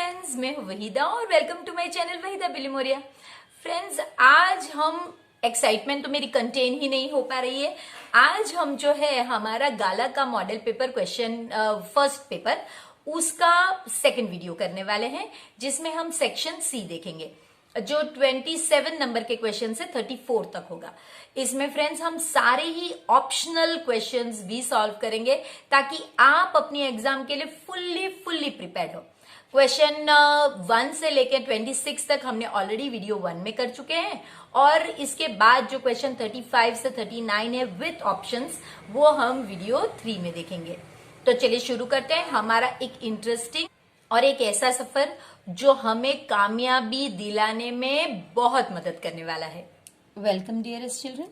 Friends, मैं हूं वहीदा और welcome to my channel Waheeda Bilimoria. Friends, आज हम एक्साइटमेंट तो मेरी कंटेन ही नहीं हो पा रही है। आज हम जो है हमारा गाला का model paper question first paper उसका सेकंड वीडियो करने वाले हैं, जिसमें हम सेक्शन सी देखेंगे जो 27 नंबर के क्वेश्चन से 34 तक होगा। इसमें फ्रेंड्स हम सारे ही ऑप्शनल क्वेश्चंस भी सॉल्व करेंगे ताकि आप अपनी एग्जाम के लिए फुल्ली प्रिपेयर्ड हो। क्वेश्चन 1 से लेकर 26 तक हमने ऑलरेडी वीडियो 1 में कर चुके हैं और इसके बाद जो क्वेश्चन 35 से 39 है विथ ऑप्शंस वो हम वीडियो 3 में देखेंगे। तो चलिए शुरू करते हैं हमारा एक इंटरेस्टिंग और एक ऐसा सफर जो हमें कामयाबी दिलाने में बहुत मदद करने वाला है। वेलकम डियरेस्ट चिल्ड्रन,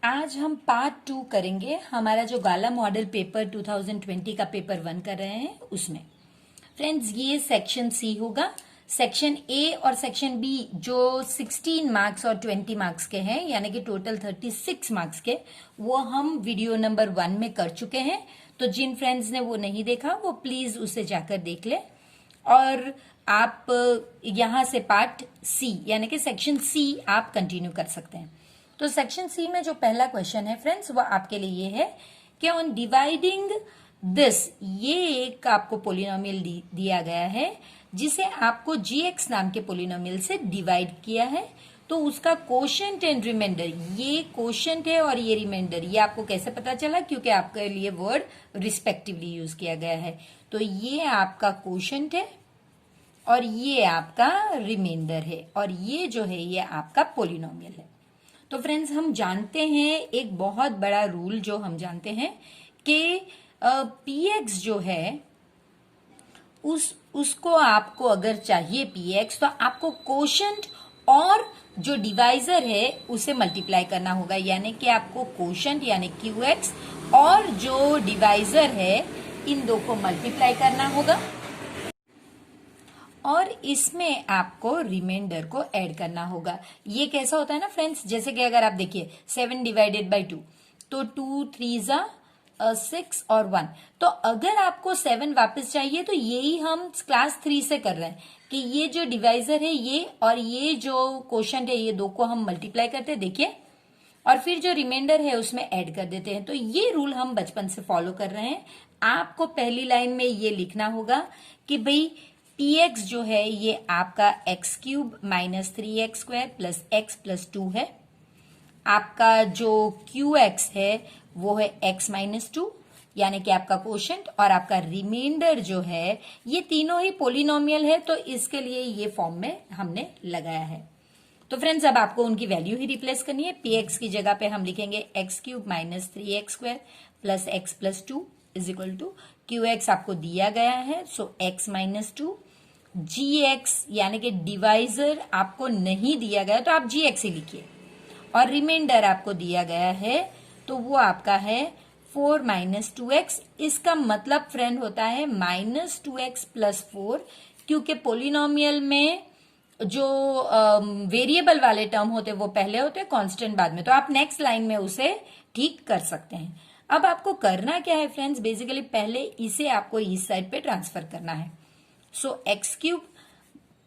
आज हम पार्ट 2 करेंगे हमारा जो गाला मॉडल पेपर 2020 का पेपर 1 कर रहे हैं उसमें। फ्रेंड्स, ये सेक्शन सी होगा। सेक्शन ए और सेक्शन बी जो 16 मार्क्स और 20 मार्क्स के हैं, यानी कि टोटल 36 मार्क्स के, वो हम वीडियो नंबर 1 में कर चुके हैं। तो जिन फ्रेंड्स ने वो नहीं देखा वो प्लीज उसे जाकर देख ले। और आप यहां से पार्ट सी यानी कि सेक्शन सी आप कंटिन्यू कर सकते हैं। तो सेक्शन सी में जो पहला क्वेश्चन है फ्रेंड्स वो आपके लिए ये है कि ऑन डिवाइडिंग दिस, ये एक आपको पोलिनोमियल दिया गया है जिसे आपको जीएक्स नाम के पोलिनोमियल से डिवाइड किया है। तो उसका कोशेंट एंड रिमाइंडर, ये कोशेंट है और ये रिमाइंडर, ये आपको कैसे पता चला? क्योंकि आपके लिए वर्ड रिस्पेक्टिवली यूज किया गया है। तो ये आपका कोशेंट है और ये आपका रिमाइंडर है और ये जो है ये आपका पोलिनोमियल है। तो फ्रेंड्स, हम जानते हैं एक बहुत बड़ा रूल जो हम जानते हैं कि px जो है उसको आपको अगर चाहिए px तो आपको कोशेंट और जो डिवाइजर है उसे मल्टीप्लाई करना होगा, यानी कि आपको कोशेंट यानी qx और जो डिवाइजर है इन दो को मल्टीप्लाई करना होगा और इसमें आपको रिमाइंडर को ऐड करना होगा। ये कैसा होता है ना फ्रेंड्स, जैसे कि अगर आप देखिए 7 डिवाइडेड बाई 2 तो 2 3 6 और 1। तो अगर आपको 7 वापस चाहिए तो यही हम क्लास 3 से कर रहे हैं कि ये जो डिवाइजर है ये और ये जो कोशेंट है ये दो को हम मल्टीप्लाई करते हैं, देखिए, और फिर जो रिमाइंडर है उसमें ऐड कर देते हैं। तो ये रूल हम बचपन से फॉलो कर रहे हैं। आपको पहली लाइन में ये लिखना होगा कि भाई px जो है ये आपका x cube minus 3x square plus x plus 2 है। आपका जो qx है वो है x माइनस 2 यानी कि आपका कोशेंट, और आपका रिमाइंडर जो है ये तीनों ही पोलिनोमियल है तो इसके लिए ये फॉर्म में हमने लगाया है। तो फ्रेंड्स, अब आपको उनकी वैल्यू ही रिप्लेस करनी है। px की जगह पे हम लिखेंगे x cube minus 3x square plus x plus 2 is equal to qx आपको दिया गया है सो x माइनस 2, gx यानी कि डिवाइजर आपको नहीं दिया गया तो आप gx ही लिखिए, और रिमाइंडर आपको दिया गया है तो वो आपका है 4 माइनस 2x। इसका मतलब फ्रेंड होता है माइनस 2x प्लस 4, क्योंकि पोलिनोमियल में जो वेरिएबल वाले टर्म होते हैं वो पहले होते हैं, कांस्टेंट बाद में। तो आप नेक्स्ट लाइन में उसे ठीक कर सकते हैं। अब आपको करना क्या है फ्रेंड्स, बेसिकली पहले इसे आपको इस साइड पे ट्रांसफर करना है। So x cube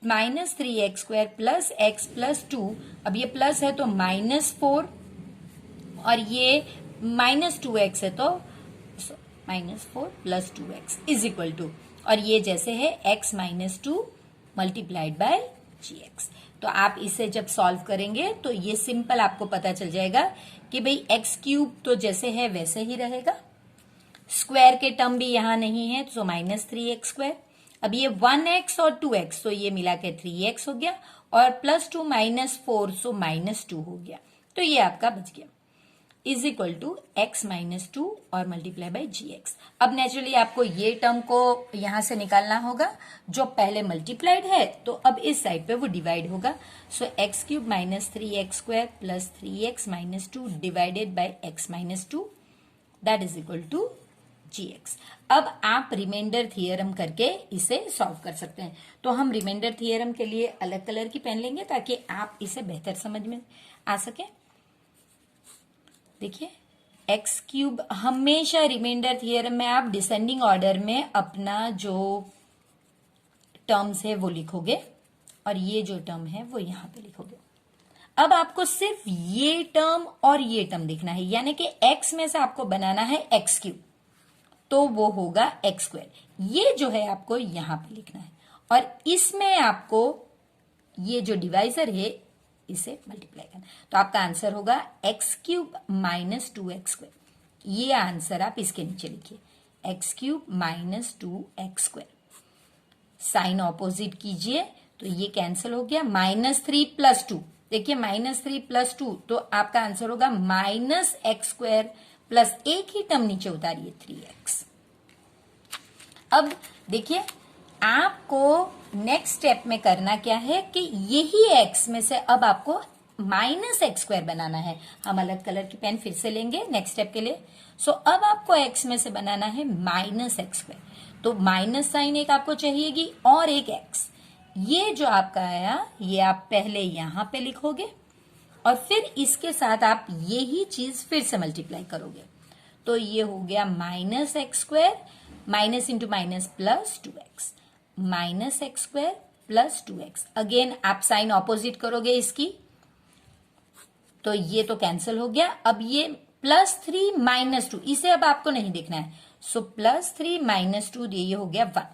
minus 3x square plus x plus 2, अब ये प्लस है तो माइनस 4 और ये माइनस 2x है तो minus 4 plus 2x is equal to, और ये जैसे है x minus 2 multiplied by gx। तो आप इसे जब सॉल्व करेंगे तो ये सिंपल आपको पता चल जाएगा कि भाई x क्यूब तो जैसे है वैसे ही रहेगा, स्क्वायर के टर्म भी यहां नहीं है तो माइनस 3x स्क्वायर। अब ये 1x और 2x तो ये मिला के 3x हो गया, और प्लस 2 माइनस 4 सो माइनस 2 हो गया। तो ये आपका बच गया is equal to x minus 2 और मल्टीप्लाई बाई gx। अब नेचुरली आपको ये टर्म को यहां से निकालना होगा जो पहले मल्टीप्लाइड है, तो अब इस साइड पे वो डिवाइड होगा। So x cube minus 3x square plus 3x minus 2 divided by x minus 2 that is equal to gx। अब आप रिमाइंडर थियरम करके इसे सॉल्व कर सकते हैं। तो हम रिमाइंडर थियरम के लिए अलग कलर की पेन लेंगे ताकि आप इसे बेहतर समझ में आ सके। देखिए, एक्स क्यूब हमेशा रिमाइंडर थियरम में आप डिसेंडिंग ऑर्डर में अपना जो टर्म्स है वो लिखोगे और ये जो टर्म है वो यहां पे लिखोगे। अब आपको सिर्फ ये टर्म और ये टर्म देखना है, यानी कि x में से आपको बनाना है एक्स क्यूब, तो वो होगा एक्स स्क्वायर। ये जो है आपको यहां पे लिखना है और इसमें आपको ये जो डिवाइजर है इसे मल्टीप्लाई करना, तो आपका आंसर होगा x cube minus 2x square. ये आंसर आप इसके नीचे लिखिए, x cube minus 2x square. Sign opposite कीजिए तो ये कैंसिल हो गया, -3 + 2, देखिए -3 + 2 तो आपका आंसर होगा -x स्क्वायर प्लस एक ही टर्म नीचे उतारिए 3x। अब देखिए आपको नेक्स्ट स्टेप में करना क्या है कि यही x में से अब आपको -x स्क्वायर बनाना है। हम अलग कलर की पेन फिर से लेंगे नेक्स्ट स्टेप के लिए। सो अब आपको x में से बनाना है -x स्क्वायर, तो माइनस साइन एक आपको चाहिएगी और एक x। ये जो आपका आया ये आप पहले यहां पे लिखोगे और फिर इसके साथ आप यही चीज फिर से मल्टीप्लाई करोगे, तो ये हो गया -x square, minus into minus plus 2x, -x square plus 2x। Again आप साइन ऑपोजिट करोगे इसकी, तो ये तो कैंसिल हो गया। अब ये +3 - 2, इसे अब आपको नहीं देखना है, सो +3 - 2 ये हो गया 1,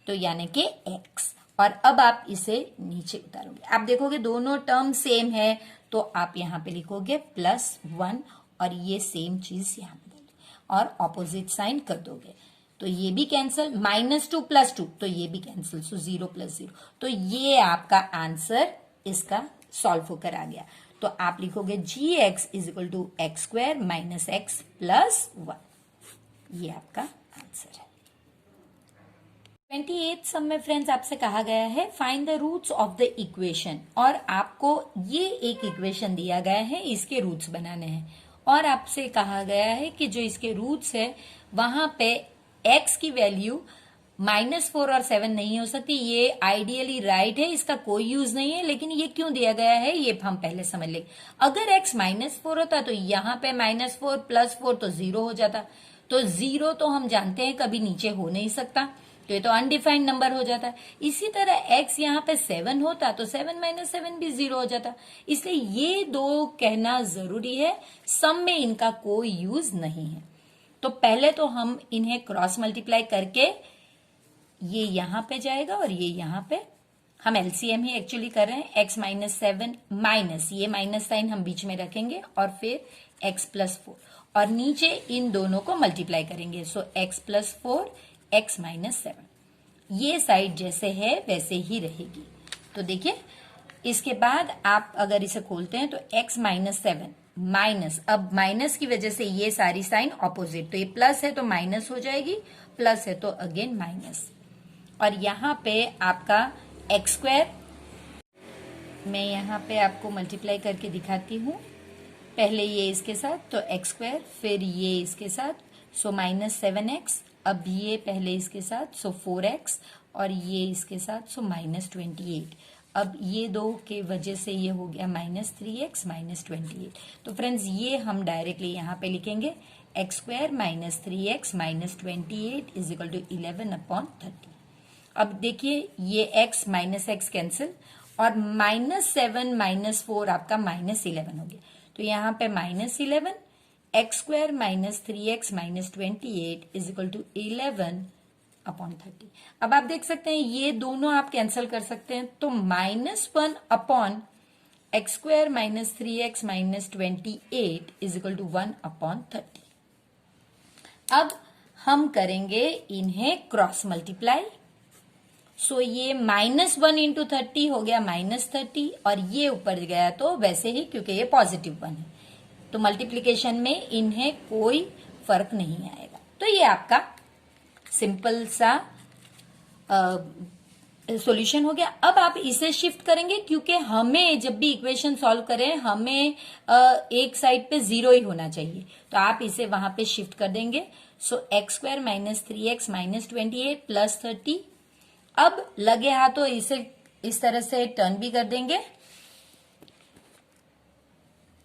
तो यानी कि x। और अब आप इसे नीचे उतारोगे, आप देखोगे दोनों टर्म सेम है, तो आप यहां पे लिखोगे +1 और ये सेम चीज यहां पे और ऑपोजिट साइन कर दोगे, तो ये भी कैंसिल, -2 + 2 तो ये भी कैंसिल, सो 0 + 0। तो ये आपका आंसर इसका सॉल्व होकर आ गया। तो आप लिखोगे gx = x square minus x plus 1, ये आपका आंसर है। 28 सम में फ्रेंड्स आपसे कहा गया है find the roots of the equation, और आपको ये एक इक्वेशन दिया गया है, इसके रूट्स बनाने हैं और आपसे कहा गया है कि जो इसके रूट्स है वहां पे x की वैल्यू -4 और 7 नहीं हो सकती। ये आइडियली राइट है, इसका कोई यूज नहीं है, लेकिन ये क्यों दिया गया है ये हम पहले समझ ले। अगर x -4 होता तो यहाँ पे -4 + 4 तो 0 हो जाता, तो 0 तो हम जानते हैं कभी नीचे हो नहीं सकता, तो ये तो अनडिफाइंड नंबर हो जाता है। इसी तरह x यहाँ पे 7 होता तो 7 - 7 भी 0 हो जाता। इसलिए ये दो कहना जरूरी है, सम में इनका कोई यूज नहीं है। तो पहले तो हम इन्हें क्रॉस मल्टीप्लाई करके ये यहां पे जाएगा और ये यहां पे, हम एलसीएम ही एक्चुअली कर रहे हैं। x -7 माइनस ये माइनस साइन हम बीच में रखेंगे और फिर x + 4 और नीचे इन दोनों को मल्टीप्लाई करेंगे, सो x + 4 x -7। ये साइड जैसे है वैसे ही रहेगी। तो देखिए इसके बाद आप अगर इसे खोलते हैं तो x -7 माइनस, अब माइनस की वजह से ये सारी साइन ऑपोजिट, तो ये प्लस है तो माइनस हो जाएगी, प्लस है तो अगेन माइनस, और यहां पे आपका एक्स स्क्वायर, मैं यहां पे आपको मल्टीप्लाई करके दिखाती हूं। पहले ये इसके साथ तो एक्स स्क्वायर, फिर ये इसके साथ सो -7x, अब ये पहले इसके साथ सो 4x और ये इसके साथ सो -28। अब ये दो के वजह से ये हो गया -3x -28। तो फ्रेंड्स ये हम डायरेक्टली यहाँ पे लिखेंगे x स्क्वायर -3x -28 = 11/30। अब देखिए ये x -x कैंसिल और -7 - 4 आपका -11 हो गया, तो यहाँ पे -11 x स्क्वायर -3x -28 = 11/30। अब आप देख सकते हैं ये दोनों आप कैंसिल कर सकते हैं, तो -1/x स्क्वायर -3x -28 = 1/30। अब हम करेंगे इन्हें क्रॉस मल्टीप्लाई, सो ये -1 × 30 हो गया -30 और ये ऊपर गया तो वैसे ही, क्योंकि ये +1 है तो मल्टीप्लिकेशन में इन्हें कोई फर्क नहीं आएगा। तो ये आपका सिंपल सा सॉल्यूशन हो गया। अब आप इसे शिफ्ट करेंगे, क्योंकि हमें जब भी इक्वेशन सॉल्व करें हमें एक साइड पे 0 ही होना चाहिए, तो आप इसे वहां पे शिफ्ट कर देंगे। सो x स्क्वायर -3x -28 + 30। अब लगे हाथों इसे इस तरह से टर्न भी कर देंगे,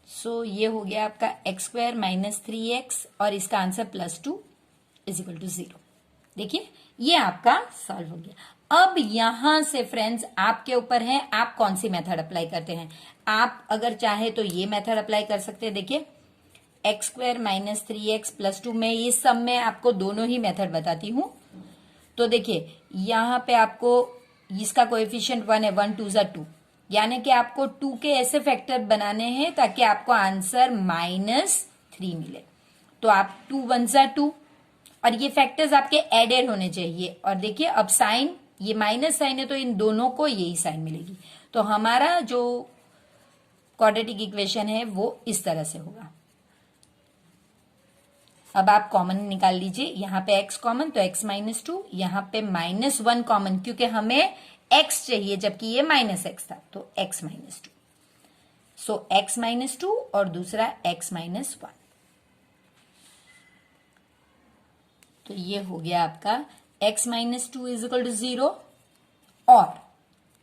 सो ये हो गया आपका x स्क्वायर -3x और इसका आंसर +2 = 0। देखिए ये आपका सॉल्व हो गया। अब यहां से फ्रेंड्स आपके ऊपर है, आप कौन सी मेथड अप्लाई करते हैं। आप अगर चाहे तो ये मेथड अप्लाई कर सकते हैं। देखिए x square minus 3x plus 2, मैं ये सब में आपको दोनों ही मेथड बताती हूं। तो देखिए यहां पे आपको इसका कोएफिशिएंट 1 है, 1 2 2, यानी कि आपको 2 के ऐसे फैक्टर बनाने हैं ताकि आपको आंसर -3 मिले। तो आप 2 1 2, और ये फैक्टर्स आपके एडेड होने चाहिए। और देखिए अब साइन, ये माइनस साइन है तो इन दोनों को यही साइन मिलेगी। तो हमारा जो क्वाड्रेटिक इक्वेशन है वो इस तरह से होगा। अब आप कॉमन निकाल लीजिए, यहां पे x कॉमन तो x -2, यहां पे -1 कॉमन क्योंकि हमें x चाहिए जबकि ये -x था, तो x -2। सो x -2 और दूसरा x -1। तो ये हो गया आपका x -2 = 0 और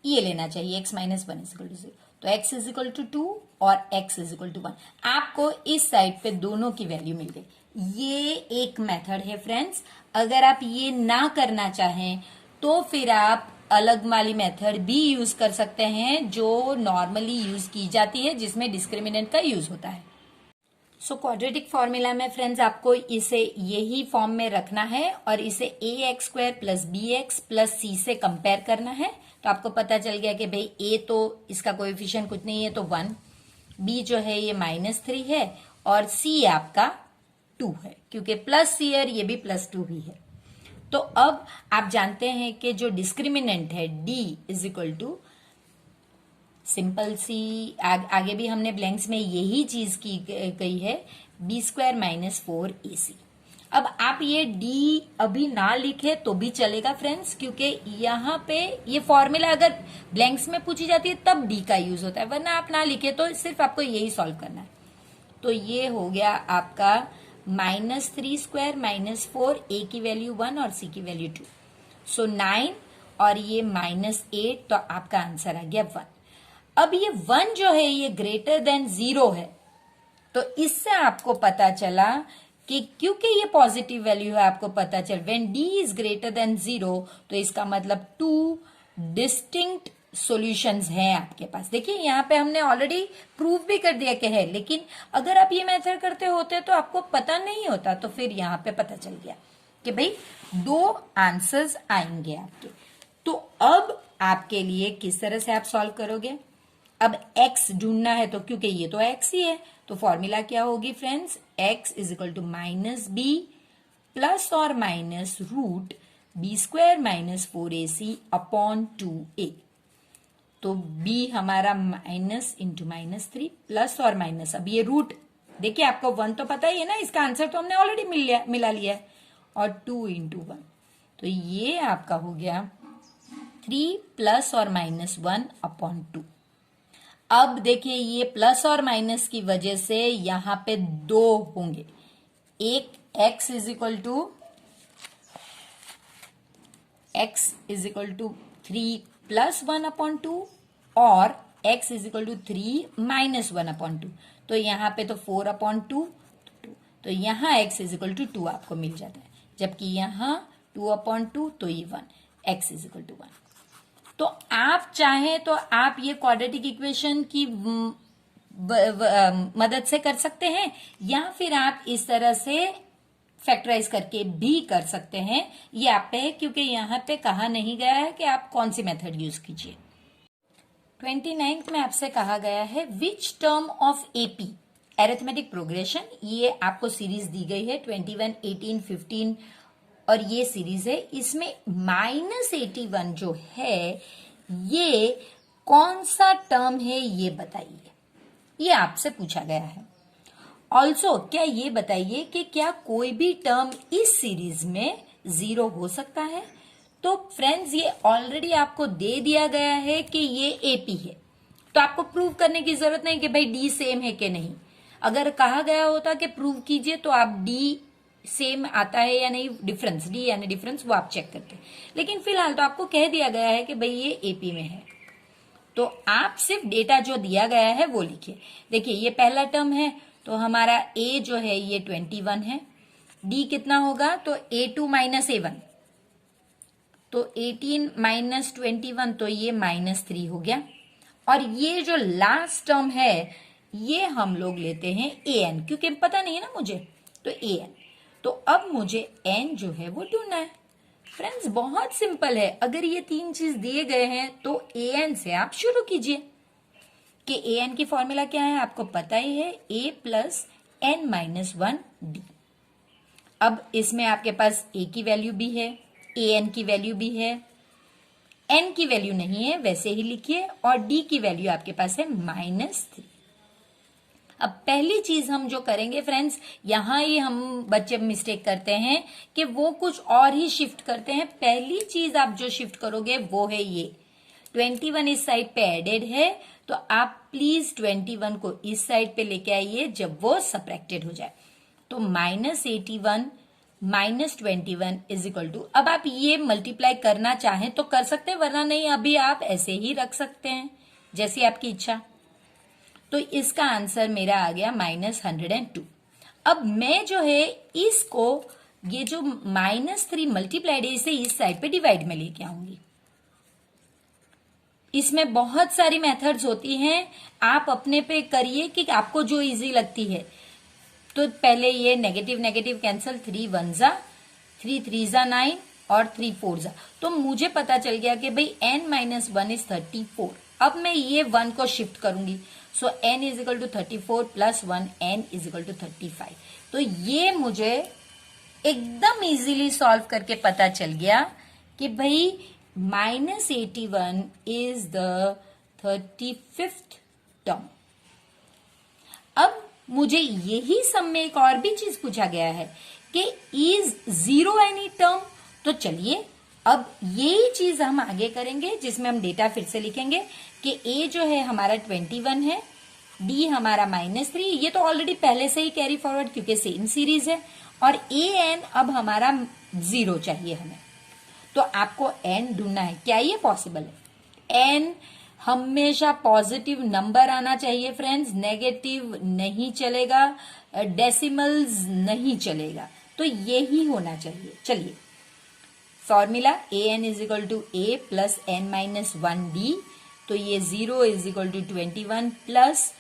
ये लेना चाहिए x -1 = 0। तो x = 2 और x = 1। आपको इस साइड पे दोनों की वैल्यू मिल गई। ये एक मेथड है फ्रेंड्स। अगर आप ये ना करना चाहें तो फिर आप अलग वाली मेथड भी यूज कर सकते हैं जो नॉर्मली यूज की जाती है, जिसमें डिस्क्रिमिनेंट का यूज होता है। सो क्वाड्रेटिक फॉर्मूला में फ्रेंड्स आपको इसे यही फॉर्म में रखना है और इसे ax² + bx + c से कंपेयर करना है। तो आपको पता चल गया कि भाई a तो इसका कोएफिशिएंट कुछ नहीं है तो 1, b जो है ये -3 है और c आपका 2 है, क्योंकि प्लस c है ये भी +2 ही है। तो अब आप जानते हैं कि जो डिस्क्रिमिनेंट है d = सिंपल सी, आगे भी हमने ब्लैंक्स में यही चीज की गई है, b² - 4ac। अब आप ये d अभी ना लिखे तो भी चलेगा फ्रेंड्स, क्योंकि यहाँ पे ये फॉर्मूला अगर ब्लैंक्स में पूछी जाती है तब d का यूज होता है, वरना आप ना लिखे तो सिर्फ आपको यही सॉल्व करना है। तो ये हो गया आपका -3² - 4, a की वैल्यू 1 और c की वैल्यू 2, सो 9 और ये -8, तो आपका आंसर आ गया 1। अब ये 1 जो है ये ग्रेटर देन 0 है, तो इससे आपको पता चला कि क्योंकि ये पॉजिटिव वैल्यू है, आपको पता चल when d is greater than 0, तो इसका मतलब 2 डिस्टिंक्ट सॉल्यूशंस हैं आपके पास। देखिए यहाँ पे हमने ऑलरेडी प्रूव भी कर दिया कि है, लेकिन अगर आप ये मेथड करते होते तो आपको पता नहीं होता, तो फिर यहाँ पे पता चल गया कि भाई 2 आंसर्स आएंगे आपके। तो अब आपके लिए किस तरह से आप सॉल्व करोगे। अब x ढूंढना है, तो क्योंकि ये तो x ही है तो फॉर्मूला क्या होगी फ्रेंड्स, x = -b प्लस और minus root b² - 4ac upon 2a। तो b हमारा माइनस इंटू -3 प्लस और माइनस, अब ये रूट देखिए आपको 1 तो पता ही है ना, इसका आंसर तो हमने ऑलरेडी मिला लिया है, और 2 × 1, तो ये आपका हो गया 3 प्लस और -1 अपॉन 2। अब देखिए ये प्लस और माइनस की वजह से यहां पे 2 होंगे, एक x = 3 + 1 अपॉन 2 और x = 3 - 1 अपॉन 2, तो यहां पे तो 4 अपॉन 2, तो यहां x = 2 आपको मिल जाता है, जबकि यहां 2 अपॉन 2 तो ये 1, x = 1। तो आप चाहें तो आप ये क्वाड्रेटिक इक्वेशन की मदद से कर सकते हैं, या फिर आप इस तरह से फैक्टराइज करके भी कर सकते हैं। ये आप पे है, क्योंकि यहाँ पे कहा नहीं गया है कि आप कौन सी मेथड यूज कीजिए। 29th में आपसे कहा गया है which term of AP arithmetic progression, ये आपको सीरीज दी गई है 21, 18, 15 और ये सीरीज है, इसमें -81 जो है ये कौन सा टर्म है ये बताइए, ये आपसे पूछा गया है। ऑल्सो क्या ये बताइए कि क्या कोई भी टर्म इस सीरीज में 0 हो सकता है। तो फ्रेंड्स ये ऑलरेडी आपको दे दिया गया है कि ये एपी है, तो आपको प्रूव करने की जरूरत नहीं कि भाई डी सेम है कि नहीं। अगर कहा गया होता कि प्रूव कीजिए तो आप डी सेम आता है या नहीं, डिफरेंस, डी यानी डिफरेंस, वो आप चेक करते हैं, लेकिन फिलहाल तो आपको कह दिया गया है कि भाई ये एपी में है, तो आप सिर्फ डेटा जो दिया गया है वो लिखिए। देखिए ये पहला टर्म है, तो हमारा a जो है ये 21 है, d कितना होगा तो a2 - a1, तो 18 माइनस 21, तो ये -3 हो गया। और ये जो लास्ट टर्म है ये हम लोग लेते हैं an, क्योंकि पता नहीं है ना मुझे, तो an। तो अब मुझे n जो है वो ढूंढना है। फ्रेंड्स बहुत सिंपल है, अगर ये 3 चीज दिए गए हैं तो an से आप शुरू कीजिए। कि an की फॉर्मूला क्या है आपको पता ही है, a plus n minus 1d। अब इसमें आपके पास a की वैल्यू भी है, an की वैल्यू भी है, n की वैल्यू नहीं है वैसे ही लिखिए, और d की वैल्यू आपके पास है -3। अब पहली चीज हम जो करेंगे फ्रेंड्स, यहां ही हम बच्चे मिस्टेक करते हैं कि वो कुछ और ही शिफ्ट करते हैं। पहली चीज आप जो शिफ्ट करोगे वो है ये 21 इस साइड पे एडेड है, तो आप प्लीज 21 को इस साइड पे लेके आइए जब वो सब्ट्रैक्टेड हो जाए। तो -81 माइनस 21 इज इक्वल टू, अब आप ये मल्टीप्लाई करना चाहें तो कर सकते हैं, वरना नहीं अभी आप ऐसे ही रख सकते हैं जैसी आपकी इच्छा। तो इसका आंसर मेरा आ गया -102। अब मैं जो है इसको, ये जो -3 मल्टीप्लाइड है, इसे इस साइड पे डिवाइड में लेके आऊंगी। इसमें बहुत सारी मेथड्स होती हैं, आप अपने पे करिए कि आपको जो इजी लगती है। तो पहले ये नेगेटिव नेगेटिव कैंसिल, 3 1 जा, 3 3 जा 9 और 3 4 जा, तो मुझे पता चल गया कि भाई n माइनस 1 इज 34। अब मैं ये 1 को शिफ्ट करूंगी, so n is equal to 34 plus 1, n is equal to 35। तो ये मुझे एकदम इजीली सॉल्व करके पता चल गया कि भाई -81 इज द 35th टर्म। अब मुझे यही सम में एक और भी चीज पूछा गया है कि इज 0 एनी टर्म। तो चलिए अब यही चीज हम आगे करेंगे, जिसमें हम डेटा फिर से लिखेंगे कि a जो है हमारा 21 है, d हमारा -3, ये तो ऑलरेडी पहले से ही कैरी फॉरवर्ड क्योंकि सेम सीरीज है, और an अब हमारा 0 चाहिए हमें। तो आपको n ढूंढना है। क्या ये पॉसिबल है? n हमेशा पॉजिटिव नंबर आना चाहिए फ्रेंड्स, नेगेटिव नहीं चलेगा, डेसिमल्स नहीं चलेगा, तो यही होना चाहिए। चलिए formula an is equal to a plus n minus 1d, तो ये 0 is equal to 21 plus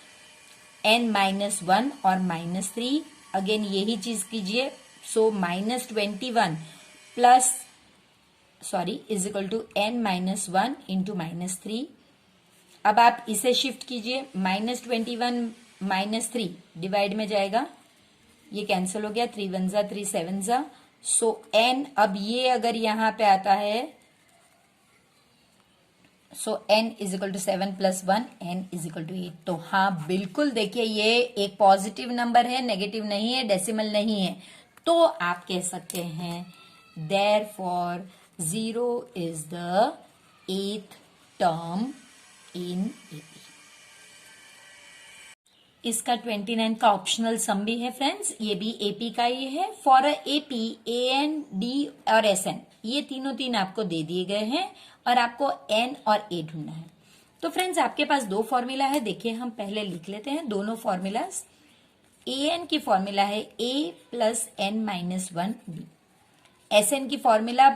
n minus 1 और -3, अगेन यही चीज कीजिए। So -21 plus is equal to n minus 1 into -3। अब आप इसे शिफ्ट कीजिए, -21 -3 डिवाइड में जाएगा, ये कैंसिल हो गया, 3 1 जा 3 7 जा, सो n, अब ये अगर यहां पे आता है, so n is equal to 7 plus 1, n is equal to 8। तो हाँ बिल्कुल देखिए ये एक पॉजिटिव नंबर है, नेगेटिव नहीं है, डेसिमल नहीं है, तो आप कह सकते हैं therefore 0 is the 8th term in AP. इसका 29 का ऑप्शनल सम भी है फ्रेंड्स, ये भी एपी का ही है। फॉर एपी an, d और sn, ये तीन आपको दे दिए गए हैं और आपको n और a ढूंढना है। तो फ्रेंड्स आपके पास दो फॉर्मूला है, देखिए हम पहले लिख लेते हैं दोनों फॉर्मूलाज। an की फॉर्मूला है a plus n minus 1d, sn की फॉर्मूला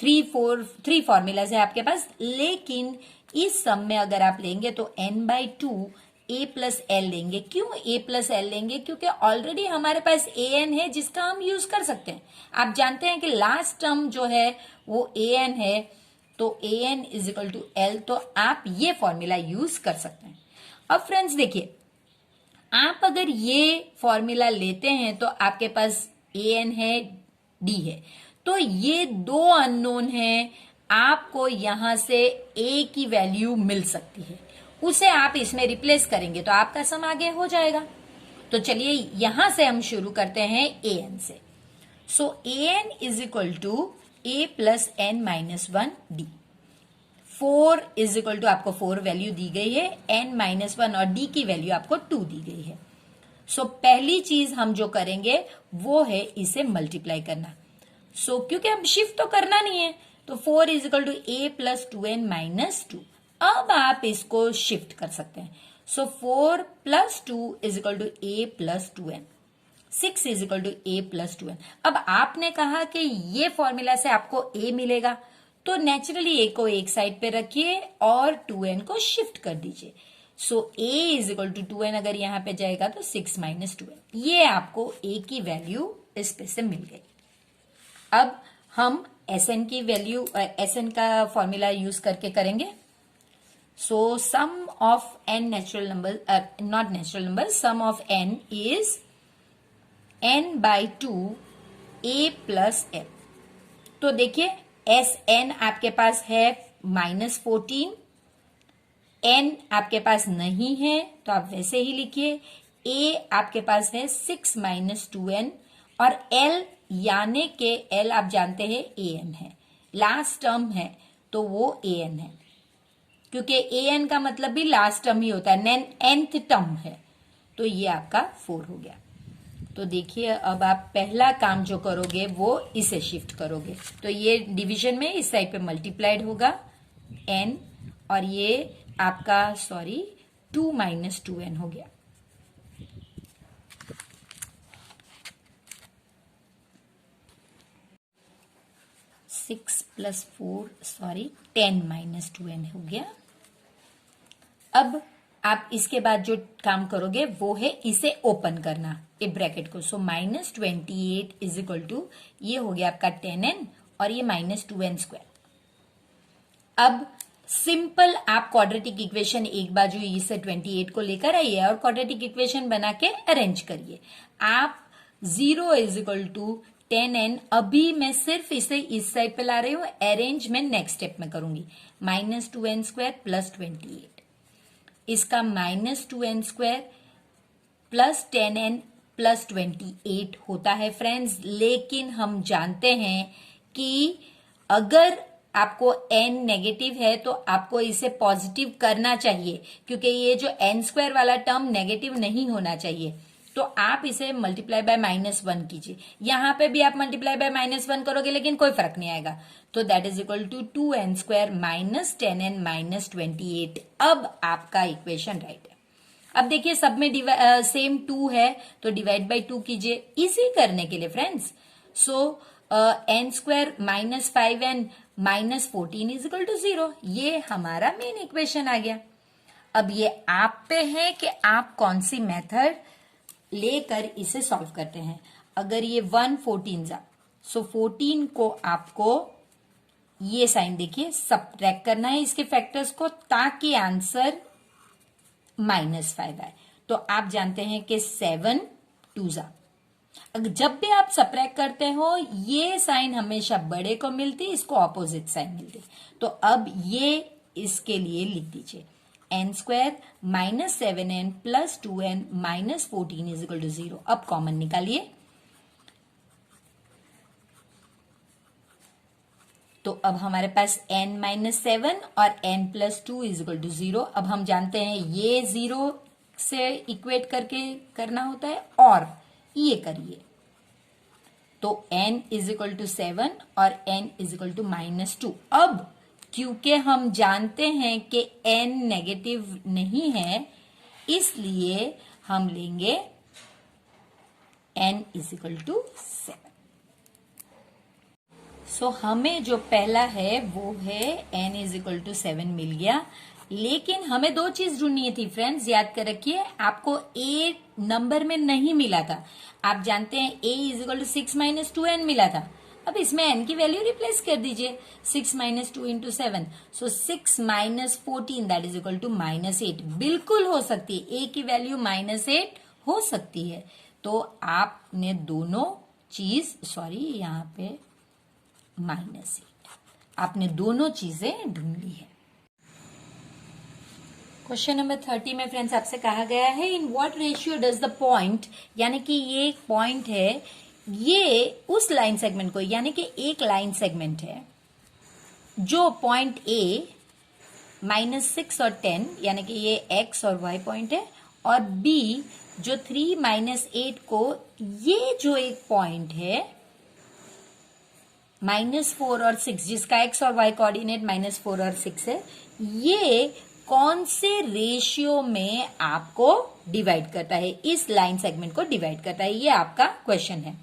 3 फॉर्मूलाज है आपके पास, लेकिन इस सम में अगर आप लेंगे तो n/2 a प्लस एल लेंगे। क्यों a प्लस एल लेंगे? क्योंकि ऑलरेडी हमारे पास an है जिसका हम यूज कर सकते हैं। आप जानते हैं कि लास्ट टर्म जो है वो an है, तो an is equal to L, तो आप ये फॉर्मूला यूज कर सकते हैं। अब फ्रेंड्स देखिए, आप अगर ये फॉर्मूला लेते हैं तो आपके पास an है, d है, तो ये दो अननोन है, आपको यहां से a की वैल्यू मिल सकती है, उसे आप इसमें रिप्लेस करेंगे तो आपका सम आगे हो जाएगा। तो चलिए यहां से हम शुरू करते हैं an से। So an is equal to a plus n minus 1d, 4 is equal to आपको 4 वैल्यू दी गई है, n माइनस 1 और d की वैल्यू आपको 2 दी गई है। सो पहली चीज हम जो करेंगे वो है इसे मल्टीप्लाई करना। सो क्योंकि अब शिफ्ट तो करना नहीं है, तो 4 is equal to a plus 2n minus 2। अब आप इसको शिफ्ट कर सकते हैं। So 4 plus 2 is equal to a plus 2n, 6 is equal to a plus 2n। अब आपने कहा कि ये फॉर्मूला से आपको a मिलेगा, तो नेचुरली ए को एक साइड पे रखिए और 2n को शिफ्ट कर दीजिए। So a is equal to 2n अगर यहां पे जाएगा तो 6 माइनस 2n। ये आपको a की वैल्यू इस पे से मिल गई। अब हम Sn की वैल्यू Sn का फॉर्मूला यूज करके करेंगे। So sum of n natural number, not natural number, sum of n is n by 2 a plus l। तो देखिए Sn आपके पास है -14, n आपके पास नहीं है तो आप वैसे ही लिखिए। a आपके पास है 6 माइनस 2n और l यानी के l आप जानते हैं an है, लास्ट टर्म है तो वो an है, क्योंकि an का मतलब भी लास्ट टर्म ही होता है, nth टर्म है। तो ये आपका 4 हो गया। तो देखिए अब आप पहला काम जो करोगे वो इसे शिफ्ट करोगे, तो ये डिवीजन में इस साइड पे मल्टीप्लाइड होगा n और ये आपका 2 माइनस 2n हो गया। सिक्स प्लस 10 माइनस 2n हो गया। अब आप इसके बाद जो काम करोगे वो है इसे ओपन करना, ए ब्रैकेट को। सो -28 इज इक्वल टू ये हो गया आपका 10n और ये -2n²। अब सिंपल आप क्वाड्रेटिक इक्वेशन एक बाजू इसे 28 को लेकर आइए और क्वाड्रेटिक इक्वेशन बना के अरेंज करिए। आप 0 इज इक्वल टू 10n, अभी मैं सिर्फ इसे इस साइड पे ला रही हूं, अरेंज में नेक्स्ट स्टेप में करूंगी। -2n² प्लस 28, इसका -2n² प्लस 10n प्लस 28 होता है फ्रेंड्स। लेकिन हम जानते हैं कि अगर आपको n नेगेटिव है तो आपको इसे पॉजिटिव करना चाहिए, क्योंकि ये जो n² वाला टर्म नेगेटिव नहीं होना चाहिए। तो आप इसे मल्टीप्लाई बाय -1 कीजिए। यहां पे भी आप मल्टीप्लाई बाय -1 करोगे लेकिन कोई फर्क नहीं आएगा। तो that is equal to 2n² minus 10n minus 28। अब आपका इक्वेशन राइट है। अब देखिए सब में सेम 2 है तो डिवाइड बाय 2 कीजिए, इजी करने के लिए friends. So n² minus 5n minus 14 is equal to 0। ये हमारा मेन इक्वेशन आ गया। अब ये आप पे है कि आप कौन सी मेथड लेकर इसे सॉल्व करते हैं। अगर ये 1 14 जा, सो 14 को आपको ये साइन देखिए सबट्रैक्ट करना है इसके फैक्टर्स को, ताकि आंसर -5 आए। तो आप जानते हैं कि 7 2 जा, अगर जब भी आप सबट्रैक्ट करते हो ये साइन हमेशा बड़े को मिलती, इसको ऑपोजिट साइन मिलती। तो अब ये इसके लिए लिख दीजिए n² minus 7n plus 2n minus 14 is equal to 0। अब कॉमन निकालिए, तो अब हमारे पास n माइनस 7 और n plus 2 is equal to 0। अब हम जानते हैं ये 0 से इक्वेट करके करना होता है और ये करिए, तो n इज इक्वल टू 7 और n इज इक्वल टू -2। अब क्योंकि हम जानते हैं कि n नेगेटिव नहीं है, इसलिए हम लेंगे n इज इक्वल टू 7। सो हमें जो पहला है वो है n इज इक्वल टू 7 मिल गया। लेकिन हमें दो चीज ढूंढनी थी फ्रेंड्स, याद कर रखिए। आपको a नंबर में नहीं मिला था, आप जानते हैं a is equal to 6 minus 2n मिला था। अब इसमें n की वैल्यू रिप्लेस कर दीजिए, 6 minus 2 into 7, so 6 minus 14 that is equal to -8। बिल्कुल हो सकती है, a की वैल्यू -8 हो सकती है। तो आपने दोनों चीज, यहाँ पे -8, आपने दोनों चीजें ढूंढ ली है। क्वेश्चन नंबर 30 में फ्रेंड्स आपसे कहा गया है in what ratio does the point, यानी कि ये एक पॉइंट है, ये उस लाइन सेगमेंट को, यानी कि एक लाइन सेगमेंट है जो पॉइंट A -6 और 10, यानी कि ये x और y पॉइंट है, और B जो 3 -8 को, ये जो एक पॉइंट है -4 और 6, जिसका x और y कोऑर्डिनेट -4 और 6 है, ये कौन से रेशियो में आपको डिवाइड करता है, इस लाइन सेगमेंट को डिवाइड करता है, ये आपका क्वेश्चन है।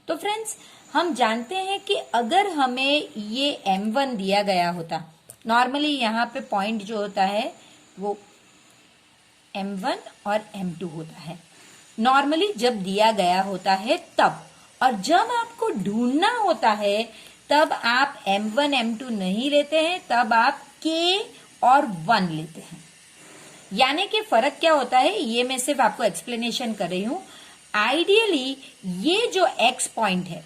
तो फ्रेंड्स हम जानते हैं कि अगर हमें ये m1 दिया गया होता, नॉर्मली यहाँ पे पॉइंट जो होता है वो m1 और m2 होता है नॉर्मली जब दिया गया होता है तब, और जब आपको ढूंढना होता है तब आप m1 m2 नहीं लेते हैं, तब आप k और 1 लेते हैं। यानी कि फर्क क्या होता है ये मैं सिर्फ आपको एक्सप्लेनेशन कर रही हूं। आइडियली ये जो x पॉइंट है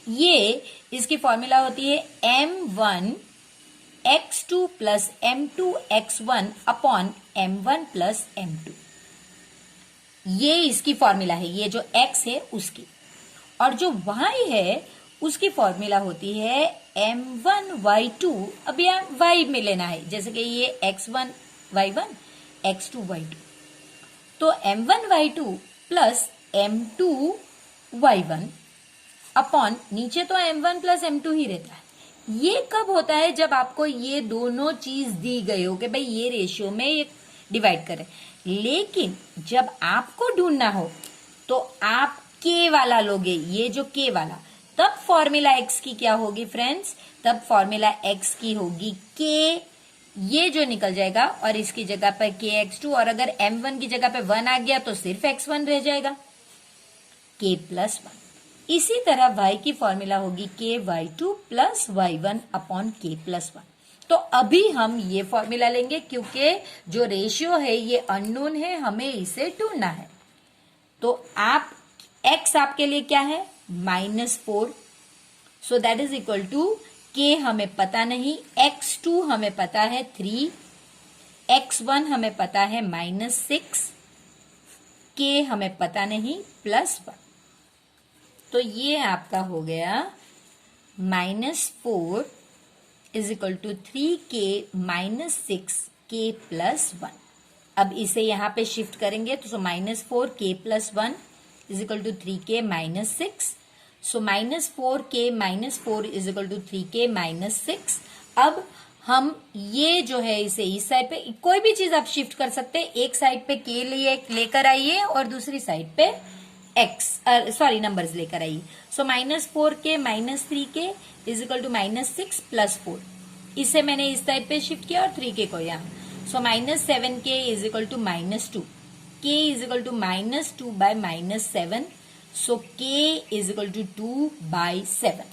ये इसकी फॉर्मूला होती है m1 x2 plus m2 x1 upon m1 plus m2। ये इसकी फॉर्मूला है, ये जो x है उसकी, और जो y है उसकी फॉर्मूला होती है m1 y2। अब यहाँ y में लेना है, जैसे कि ये x1 y1 x2 y2, तो m1 y2 plus m2 y1 upon नीचे तो m1 प्लस m2 ही रहता है। ये कब होता है जब आपको ये दोनों चीज दी गई हो कि भाई ये रेशियो में ये डिवाइड करें, लेकिन जब आपको ढूंढना हो तो आप k वाला लोगे, ये जो k वाला, तब फॉर्मूला x की क्या होगी फ्रेंड्स, तब फॉर्मूला x की होगी k, ये जो निकल जाएगा और इसकी जगह पर kx2, और अगर m1 की जगह पे 1 आ गया तो सिर्फ x1 रह जाएगा, k प्लस 1। इसी तरह y की फॉर्मूला होगी k y2 plus y1 upon k plus 1। तो अभी हम ये फॉर्मूला लेंगे क्योंकि जो रेशियो है ये अननोन है, हमें इसे ढूंढना है। तो आप x आपके लिए क्या है -4, so that is equal to k हमें पता नहीं, x2 हमें पता है 3, x1 हमें पता है -6, k हमें पता नहीं +1। तो ये आपका हो गया -4 is equal to 3k -6k plus 1। अब इसे यहां पे शिफ्ट करेंगे तो -4k plus 1 is equal to 3k -6, so -4k -4 is equal to 3k -6। अब हम ये जो है इसे इस साइड पे कोई भी चीज आप शिफ्ट कर सकते हैं, एक साइड पे k लिए लेकर आइए और दूसरी साइड पे नंबर्स लेकर आइए। So -4k -3k is equal to -6 plus 4, इसे मैंने इस साइड पे शिफ्ट किया और 3k को यहाँ, so -7k is equal to -2, k is equal to -2 by -7, so k is equal to 2 by 7।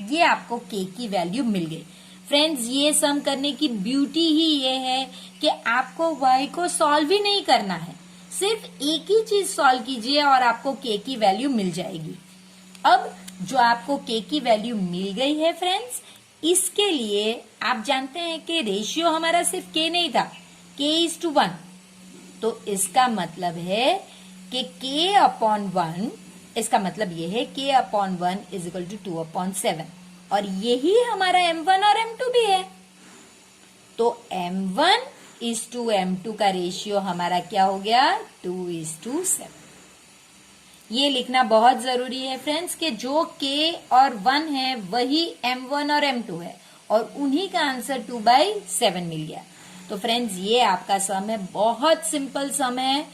ये आपको k की वैल्यू मिल गई। फ्रेंड्स ये सम करने की ब्यूटी ही ये है कि आपको y को सॉल्व ही नहीं करना है, सिर्फ एक ही चीज सॉल्व कीजिए और आपको k की वैल्यू मिल जाएगी। अब जो आपको k की वैल्यू मिल गई है फ्रेंड्स, इसके लिए आप जानते हैं कि रेशियो हमारा सिर्फ k नहीं था, k:1, तो इसका मतलब है कि k अपॉन 1, इसका मतलब ये है k upon 1 is equal to 2 upon 7, और यही हमारा m1 और m2 भी है। तो m1 इज टू m2 का रेशियो हमारा क्या हो गया 2:7। ये लिखना बहुत जरूरी है फ्रेंड्स कि जो k और 1 है वही m1 और m2 है, और उन्हीं का आंसर 2/7 मिल गया। तो फ्रेंड्स ये आपका सम है, बहुत सिंपल सम है।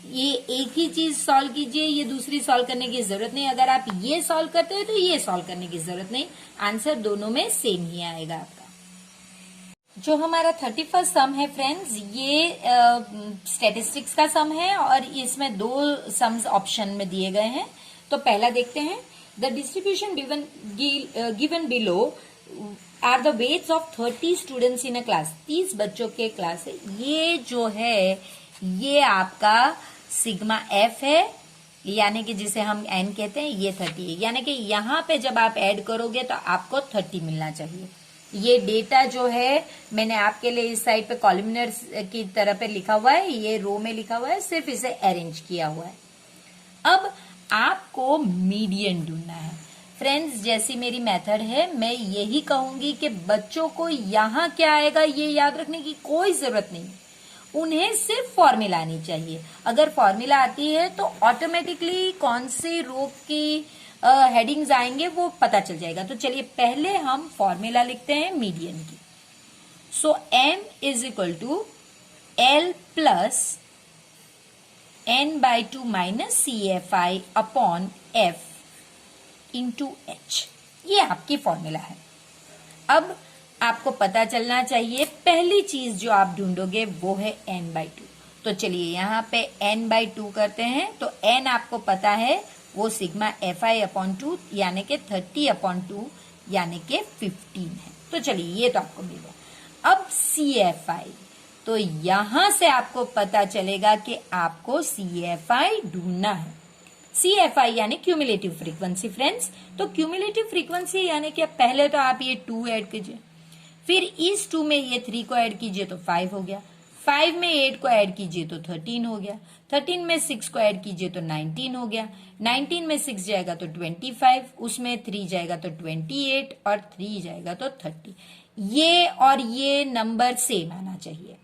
ये एक ही चीज सॉल्व कीजिए, ये दूसरी सॉल्व करने की जरूरत नहीं। अगर आप ये सॉल्व करते हो तो ये सॉल्व करने की जरूरत नहीं, आंसर दोनों में सेम ही आएगा आपका। जो हमारा 31st सम है फ्रेंड्स, ये स्टैटिस्टिक्स का सम है और इसमें 2 सम्स ऑप्शन में दिए गए हैं। तो पहला देखते हैं, the distribution given below are the weights of 30 students in a class. 30 बच्चों के क्लास है, ये जो है ये आपका सिग्मा एफ है, यानी कि जिसे हम एन कहते हैं, ये 30 है। यानी कि यहाँ पे जब आप ऐड करोगे तो आपको 30 मिलना चाहिए। ये डेटा जो है मैंने आपके लिए इस साइड पे कॉलमनर की तरह पे लिखा हुआ है, ये रो में लिखा हुआ है, सिर्फ इसे अरेंज किया हुआ है। अब आपको मीडियन ढूंढना है फ्रेंड्स। जैसी मेरी मेथड है, मैं यही कहूंगी कि बच्चों को यहाँ क्या आएगा ये याद रखने की कोई जरूरत नहीं, उन्हें सिर्फ फॉर्मूला आनी चाहिए। अगर फॉर्मूला आती है तो ऑटोमेटिकली कौन सी रो की हेडिंग्स आएंगे वो पता चल जाएगा। तो चलिए पहले हम फॉर्मूला लिखते हैं मीडियन की। So m is equal to l plus n/2 minus CFI upon f। Into H. ये आपकी फॉर्मूला है। अब आपको पता चलना चाहिए, पहली चीज जो आप ढूंढोगे वो है n/2। तो चलिए यहाँ पे n/2 करते हैं। तो n आपको पता है वो सिग्मा FI/2 यानी कि 30/2 यानी कि 15 है। तो चलिए ये तो आपको मिल गया। अब CFI, तो यहां से आपको पता चलेगा कि आपको CFI ढूंढना है। CFI यानी क्यूमुलेटिव फ्रीक्वेंसी फ्रेंड्स। तो क्यूमुलेटिव फ्रीक्वेंसी यानी कि पहले तो आप ये 2 ऐड कीजिए, फिर इस 2 में ये 3 को ऐड कीजिए तो 5 हो गया, 5 में 8 को ऐड कीजिए तो 13 हो गया, 13 में 6 को ऐड कीजिए तो 19 हो गया, 19 में 6 जाएगा तो 25, उसमें 3 जाएगा तो 28 और 3 जाएगा तो 30। ये और ये नंबर सेम आना चाहिए।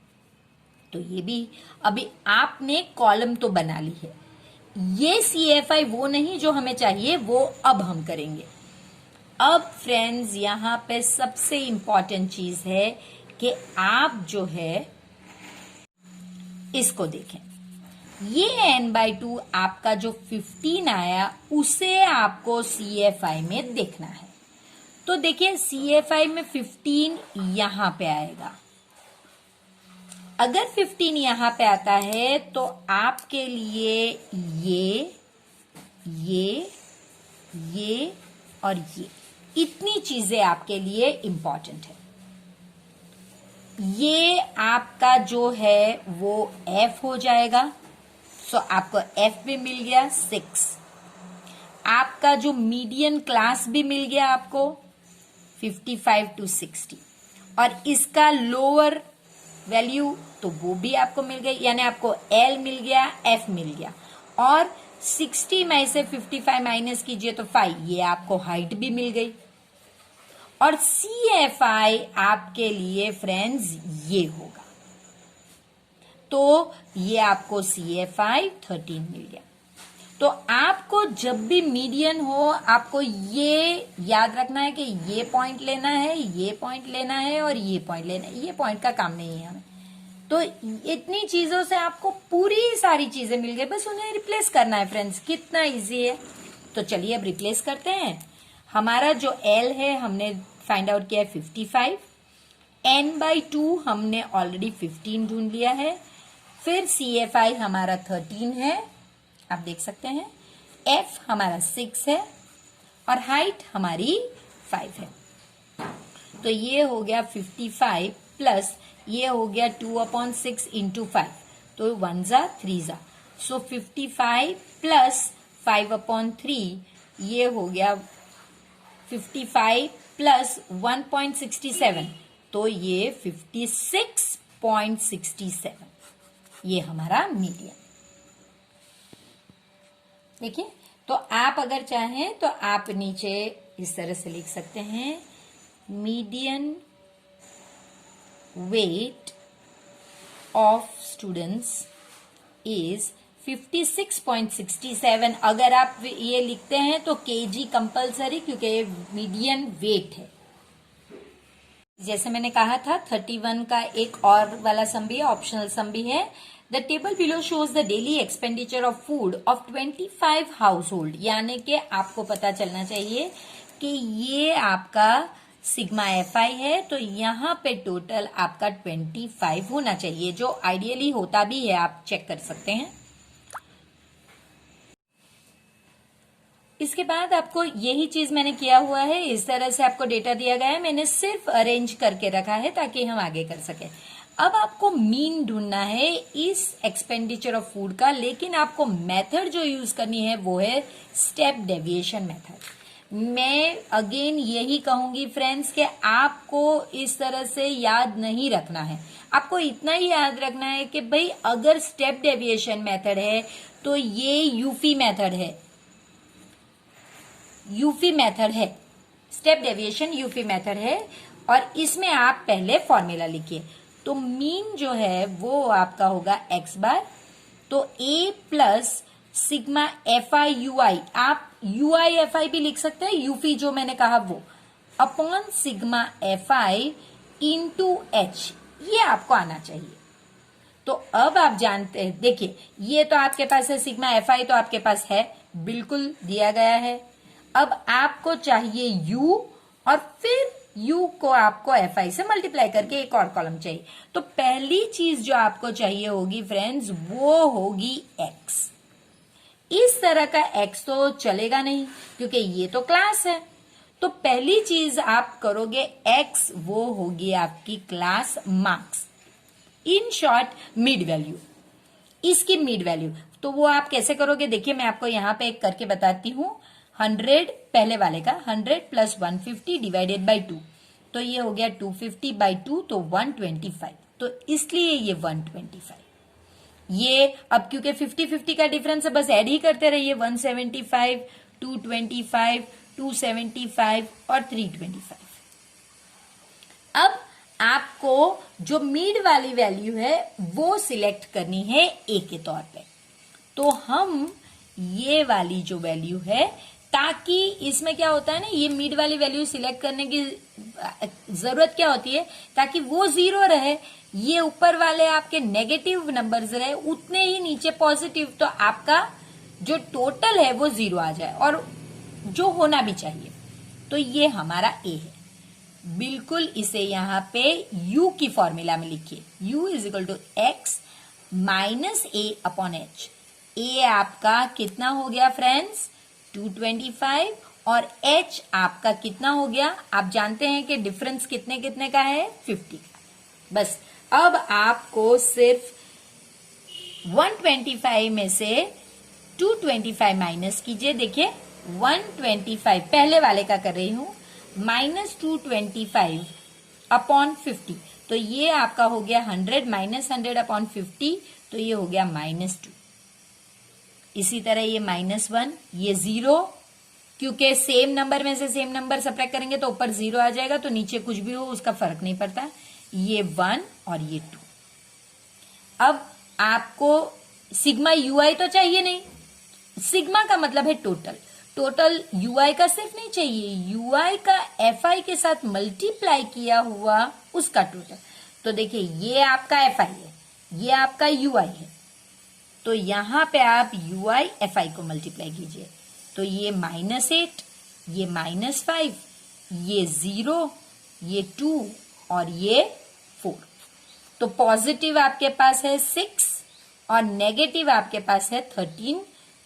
तो ये भी अभी आपने कॉलम तो बना ली है। ये CFI वो नहीं जो हमें चाहिए, वो अब हम करेंगे। अब फ्रेंड्स यहां पे सबसे इंपॉर्टेंट चीज है कि आप जो है इसको देखें। ये n/2 आपका जो 15 आया उसे आपको CFI में देखना है। तो देखिए CFI में 15 यहां पे आएगा। अगर 15 यहां पे आता है तो आपके लिए ये और ये इतनी चीजें आपके लिए इंपॉर्टेंट है। ये आपका जो है वो F हो जाएगा। सो आपको F भी मिल गया 6। आपका जो मीडियन क्लास भी मिल गया आपको 55 to 60, और इसका लोअर वैल्यू तो वो भी आपको मिल गई, यानी आपको L मिल गया, F मिल गया। और 60 में से 55 माइनस कीजिए तो 5, ये आपको हाइट भी मिल गई। और CFI आपके लिए फ्रेंड्स ये होगा। तो ये आपको CFI 13 मिल गया। तो आपको जब भी मीडियन हो आपको ये याद रखना है कि ये पॉइंट लेना है, ये पॉइंट लेना है और ये पॉइंट लेना है। ये पॉइंट का काम नहीं है हमें। तो इतनी चीजों से आपको पूरी सारी चीजें मिल गई, बस उन्हें रिप्लेस करना है फ्रेंड्स। कितना इजी है। तो चलिए अब रिप्लेस करते हैं। हमारा जो L है हमने फाइंड आउट किया है 55, n/2 हमने ऑलरेडी 15 ढूंढ लिया है, फिर CFI हमारा 13 है, आप देख सकते हैं, F हमारा 6 है और हाइट हमारी 5 है। तो ये हो गया 55 प्लस ये हो गया 2/6 इंटू 5, तो 1 जा 3 जा। सो 55 प्लस 5/3 ये हो गया 55 प्लस 1.67, तो ये 56.67। ये हमारा मीडियन। देखिए, तो आप अगर चाहें तो आप नीचे इस तरह से लिख सकते हैं, median weight of students is 56.67। अगर आप ये लिखते हैं तो केजी कंपलसरी, क्योंकि ये मीडियन वेट है। जैसे मैंने कहा था 31 का एक और वाला सम भी है, ऑप्शनल सम भी है। The table below shows the daily expenditure of food of 25 house hold, यानी कि आपको पता चलना चाहिए कि ये आपका सिग्मा FI है, तो यहाँ पे टोटल आपका 25 होना चाहिए, जो आइडियली होता भी है, आप चेक कर सकते हैं। इसके बाद आपको यही चीज मैंने किया हुआ है, इस तरह से आपको डेटा दिया गया है, मैंने सिर्फ अरेंज करके रखा है ताकि हम आगे कर सके। अब आपको मीन ढूंढना है इस एक्सपेंडिचर ऑफ फूड का, लेकिन आपको मेथड जो यूज करनी है वो है स्टेप डेविएशन मेथड। मैं अगेन यही कहूंगी फ्रेंड्स कि आपको इस तरह से याद नहीं रखना है, आपको इतना ही याद रखना है कि भाई अगर स्टेप डेविएशन मेथड है तो ये यूफी मेथड है, यूफी मेथड है, स्टेप डेविएशन यूफी मेथड है। और इसमें आप पहले फॉर्मूला लिखिए। तो मीन जो है वो आपका होगा x बार, तो a plus sigma FI UI, आप UI FI भी लिख सकते हैं, यूफी जो मैंने कहा वो, upon sigma FI into H, ये आपको आना चाहिए। तो अब आप जानते हैं, देखिए ये तो आपके पास है सिग्मा FI, तो आपके पास है, बिल्कुल दिया गया है। अब आपको चाहिए u और फिर u को आपको fi से मल्टीप्लाई करके एक और कॉलम चाहिए। तो पहली चीज जो आपको चाहिए होगी फ्रेंड्स वो होगी x। इस तरह का x तो चलेगा नहीं क्योंकि ये तो क्लास है। तो पहली चीज आप करोगे x, वो होगी आपकी class marks, in short mid value, इसकी मिड वैल्यू। तो वो आप कैसे करोगे, देखिए मैं आपको यहां पे एक करके बताती हूं। 100 पहले वाले का 100 प्लस 150 डिवाइडेड बाई 2, तो ये हो गया 250 बाई 2, तो 125। तो इसलिए ये 125। ये अब क्योंकि 50-50 का डिफरेंस है, बस ऐड ही करते रहिए। 175, 225, 275 और 325। अब आपको जो मिड वाली वैल्यू है वो सिलेक्ट करनी है ए के तौर पे। तो हम ये वाली जो वैल्यू है, ताकि इसमें क्या होता है ना, ये मिड वाली वैल्यू सिलेक्ट करने की जरूरत क्या होती है, ताकि वो 0 रहे, ये ऊपर वाले आपके नेगेटिव नंबर्स रहे, उतने ही नीचे पॉजिटिव, तो आपका जो टोटल है वो 0 आ जाए, और जो होना भी चाहिए। तो ये हमारा ए है। बिल्कुल इसे यहाँ पे u की फॉर्मूला में लिखिए, u is equal to x minus a upon h. A आपका कितना हो गया फ्रेंड्स, 225, और h आपका कितना हो गया, आप जानते हैं कि डिफरेंस कितने कितने का है, 50। बस अब आपको सिर्फ 125 में से 225 माइनस कीजिए। देखिए 125 पहले वाले का कर रही हूं, माइनस 225 अपॉन 50, तो ये आपका हो गया 100 माइनस 100 अपॉन 50, तो ये हो गया -2। इसी तरह ये -1, ये 0, क्योंकि सेम नंबर में से सेम नंबर सब्ट्रैक्ट करेंगे तो ऊपर 0 आ जाएगा, तो नीचे कुछ भी हो उसका फर्क नहीं पड़ता। ये 1 और ये 2। अब आपको सिग्मा ui तो चाहिए नहीं, सिग्मा का मतलब है टोटल। टोटल ui का सिर्फ नहीं चाहिए, ui का fi के साथ मल्टीप्लाई किया हुआ उसका टोटल। तो देखिए ये आपका fi है, ये आपका ui है, तो यहां पे आप ui fi को मल्टीप्लाई कीजिए, तो ये -8, ये -5, ये 0, ये 2 और ये 4। तो पॉजिटिव आपके पास है 6 और नेगेटिव आपके पास है 13।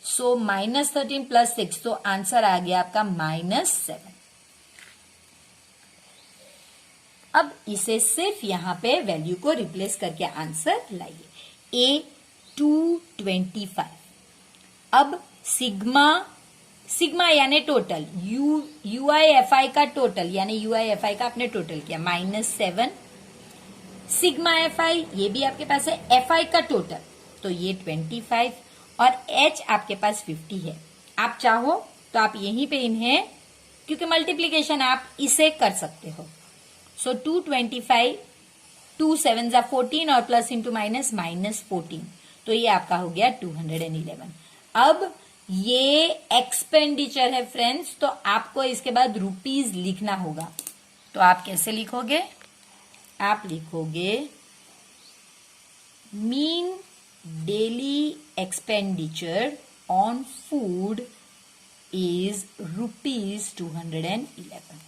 सो -13 प्लस 6, तो आंसर आ गया आपका -7। अब इसे सिर्फ यहां पे वैल्यू को रिप्लेस करके आंसर लाइए, a 225। अब सिग्मा यानी टोटल, ui fi का टोटल, यानी ui fi का आपने टोटल किया -7। सिग्मा fi ये भी आपके पास है, fi का टोटल, तो ये 25, और h आपके पास 50 है। आप चाहो तो आप यहीं पे इन्हें, क्योंकि मल्टीप्लीकेशन आप इसे कर सकते हो। सो 225, 2 7 जा 14 और प्लस इंटू माइनस -14, तो ये आपका हो गया 211। अब ये एक्सपेंडिचर है फ्रेंड्स, तो आपको इसके बाद रुपीज लिखना होगा। तो आप कैसे लिखोगे, आप लिखोगे mean daily expenditure on food is ₹211।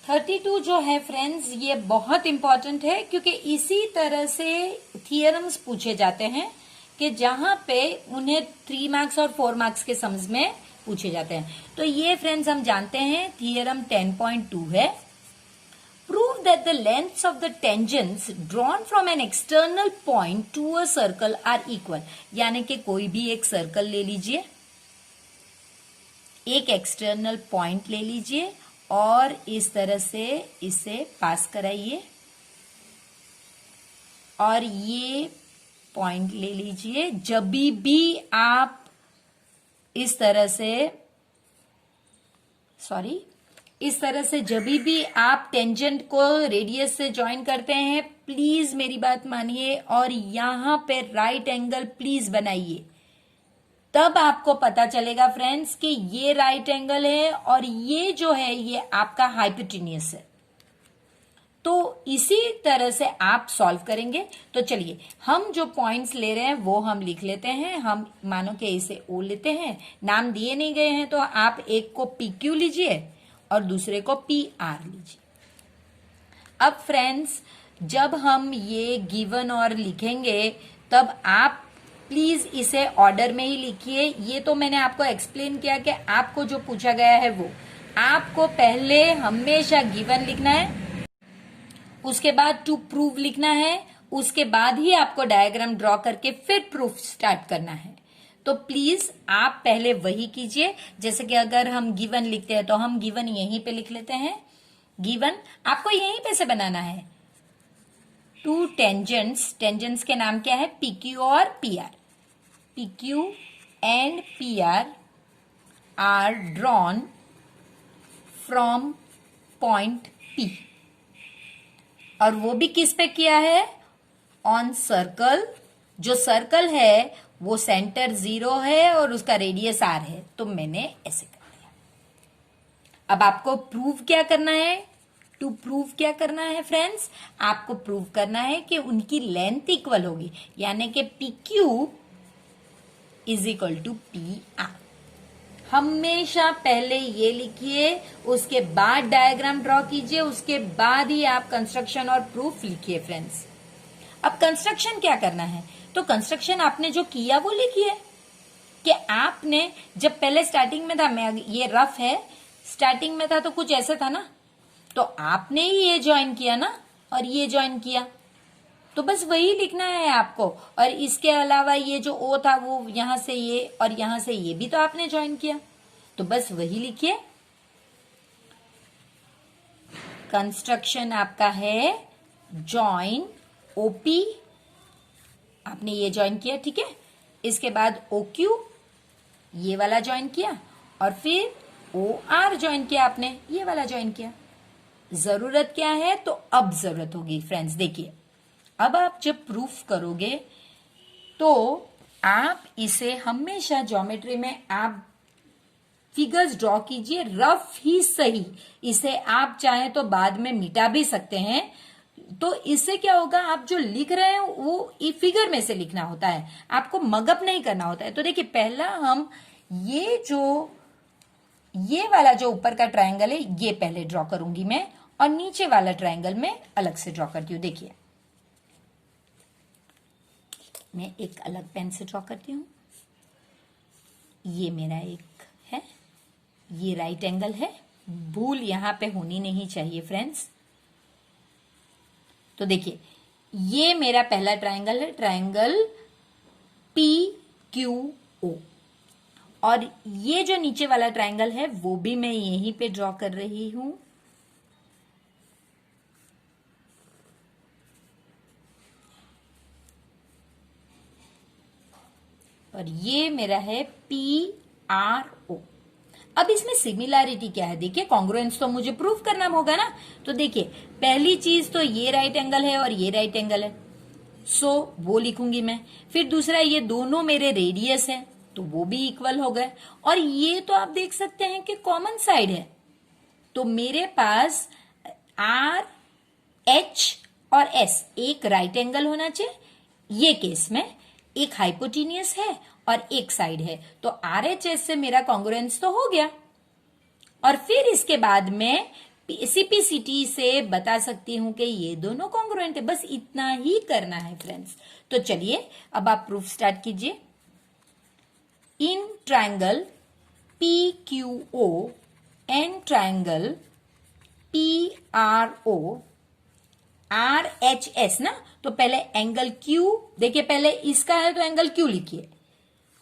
32 जो है फ्रेंड्स, ये बहुत इंपॉर्टेंट है, क्योंकि इसी तरह से थियरम्स पूछे जाते हैं कि जहां पे उन्हें 3 मार्क्स और 4 मार्क्स के सम्स में पूछे जाते हैं। तो ये फ्रेंड्स हम जानते हैं, थियरम 10.2 है, prove that the lengths of the tangents drawn from an external point to a circle are equal। यानी कि कोई भी एक सर्कल ले लीजिए, एक एक्सटर्नल पॉइंट ले लीजिए और इस तरह से इसे पास कराइए, और ये पॉइंट ले लीजिए। जब भी आप इस तरह से जब भी आप टेंजेंट को रेडियस से ज्वाइन करते हैं, प्लीज मेरी बात मानिए और यहां पे राइट एंगल प्लीज बनाइए, तब आपको पता चलेगा फ्रेंड्स कि ये राइट एंगल है और ये जो है ये आपका हाइपोटेन्यूस है। तो इसी तरह से आप सॉल्व करेंगे। तो चलिए हम जो पॉइंट्स ले रहे हैं वो हम लिख लेते हैं। हम मानो कि इसे ओ लेते हैं, नाम दिए नहीं गए हैं, तो आप एक को पी क्यू लीजिए और दूसरे को पी आर लीजिए। अब फ्रेंड्स जब हम ये गिवन और लिखेंगे तब आप प्लीज इसे ऑर्डर में ही लिखिए। ये तो मैंने आपको एक्सप्लेन किया कि आपको जो पूछा गया है वो आपको पहले हमेशा गिवन लिखना है, उसके बाद टू प्रूव लिखना है, उसके बाद ही आपको डायग्राम ड्रॉ करके फिर प्रूफ स्टार्ट करना है। तो प्लीज आप पहले वही कीजिए। जैसे कि अगर हम गिवन लिखते हैं तो हम गिवन यहीं पे लिख लेते हैं। गिवन आपको यहीं पे से बनाना है। टू टेंजेंट्स, टेंजेंट्स के नाम क्या है, पीक्यू और PR. PQ and PR are drawn from point P, और वो भी किस पे किया है, ऑन सर्कल। जो सर्कल है वो सेंटर 0 है और उसका रेडियस r है, तो मैंने ऐसे कर दिया। अब आपको प्रूव क्या करना है, टू प्रूव क्या करना है फ्रेंड्स, आपको प्रूव करना है कि उनकी लेंथ इक्वल होगी, यानी कि P Q is equal to P R. हमेशा पहले ये लिखिए, उसके बाद डायग्राम ड्रॉ कीजिए, उसके बाद ही आप कंस्ट्रक्शन और प्रूफ लिखिए फ्रेंड्स। अब कंस्ट्रक्शन क्या करना है, तो कंस्ट्रक्शन आपने जो किया वो लिखिए। कि आपने जब पहले स्टार्टिंग में था, मैं ये रफ है, स्टार्टिंग में था तो कुछ ऐसे था ना, तो आपने ही ये ज्वाइन किया ना और ये ज्वाइन किया, तो बस वही लिखना है आपको। और इसके अलावा ये जो ओ था वो यहां से ये और यहां से ये भी तो आपने ज्वाइन किया, तो बस वही लिखिए। कंस्ट्रक्शन आपका है ज्वाइन ओपी, आपने ये ज्वाइन किया, ठीक है। इसके बाद ओ क्यू ये वाला ज्वाइन किया, और फिर ओ आर ज्वाइन किया, आपने ये वाला ज्वाइन किया। जरूरत क्या है, तो अब जरूरत होगी फ्रेंड्स, देखिए अब आप जब प्रूफ करोगे तो आप इसे हमेशा ज्योमेट्री में आप फिगर्स ड्रॉ कीजिए, रफ ही सही। इसे आप चाहे तो बाद में मिटा भी सकते हैं। तो इससे क्या होगा, आप जो लिख रहे हैं वो फिगर में से लिखना होता है, आपको मगअप नहीं करना होता है। तो देखिए पहला हम ये वाला जो ऊपर का ट्रायंगल है ये पहले ड्रॉ करूंगी मैं, और नीचे वाला ट्रायंगल में अलग से ड्रॉ करती हूँ। देखिए मैं एक अलग पेन से ड्रॉ करती हूँ। ये मेरा एक है, ये राइट एंगल है, भूल यहां पे होनी नहीं चाहिए फ्रेंड्स। तो देखिए ये मेरा पहला ट्रायंगल है, ट्रायंगल पी क्यू ओ, और ये जो नीचे वाला ट्रायंगल है वो भी मैं यहीं पे ड्रॉ कर रही हूं। और ये मेरा है पी आर ओ। अब इसमें सिमिलैरिटी क्या है, देखिए कॉन्ग्रुएंस तो मुझे प्रूफ करना होगा ना। तो देखिए पहली चीज तो ये राइट एंगल है और ये राइट एंगल है, सो वो लिखूंगी मैं। फिर दूसरा ये दोनों मेरे रेडियस है तो वो भी इक्वल हो गए, और ये तो आप देख सकते हैं कि कॉमन साइड है, तो मेरे पास आर एच और एस एक राइट एंगल होना चाहिए। ये केस में एक हाइपोटेनियस है और एक साइड है, तो आर एच एस से मेरा कॉन्ग्रुएंस तो हो गया। और फिर इसके बाद में सीपीसीटी से बता सकती हूं कि ये दोनों कॉन्ग्रुएंट है। बस इतना ही करना है फ्रेंड्स। तो चलिए अब आप प्रूफ स्टार्ट कीजिए। In triangle P Q O and triangle P R O R H S ना, तो पहले एंगल क्यू, देखिए पहले इसका है तो एंगल क्यू लिखिए।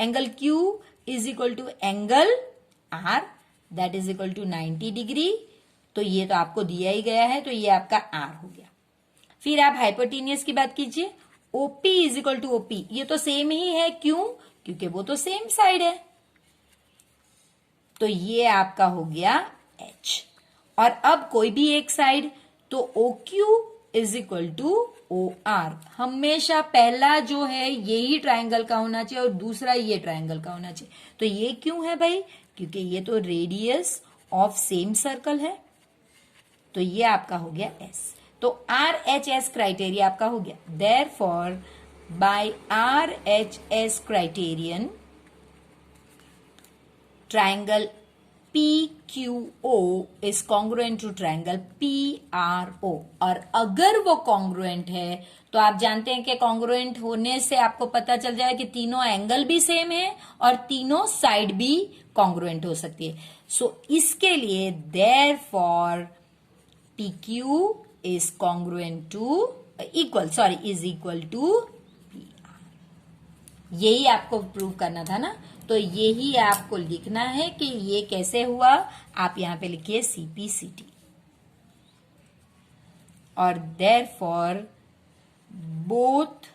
Angle Q is equal to angle R, that is equal to 90 degree. तो ये तो आपको दिया ही गया है, तो ये आपका आर हो गया। फिर आप हाइपोटेनियस की बात कीजिए, OP is equal to OP, ये तो सेम ही है, क्यों, क्योंकि वो तो सेम साइड है, तो ये आपका हो गया एच। और अब कोई भी एक साइड, तो O Q is equal to O R. हमेशा पहला जो है यही ट्रायंगल का होना चाहिए और दूसरा ये ट्रायंगल का होना चाहिए। तो ये क्यों है भाई, क्योंकि ये तो रेडियस ऑफ सेम सर्कल है, तो ये आपका हो गया एस। तो RHS क्राइटेरिया आपका हो गया। Therefore by RHS criterion triangle PQO is congruent to triangle PRO। और अगर वो कॉन्ग्रुएंट है तो आप जानते हैं कि कॉन्ग्रुएंट होने से आपको पता चल जाए कि तीनों एंगल भी सेम है और तीनों साइड भी कॉन्ग्रुएंट हो सकती है। सो इसके लिए therefore PQ is congruent to is equal to PR। यही आपको प्रूव करना था ना, तो यही आपको लिखना है कि ये कैसे हुआ। आप यहां पे लिखिए CPCT और therefore both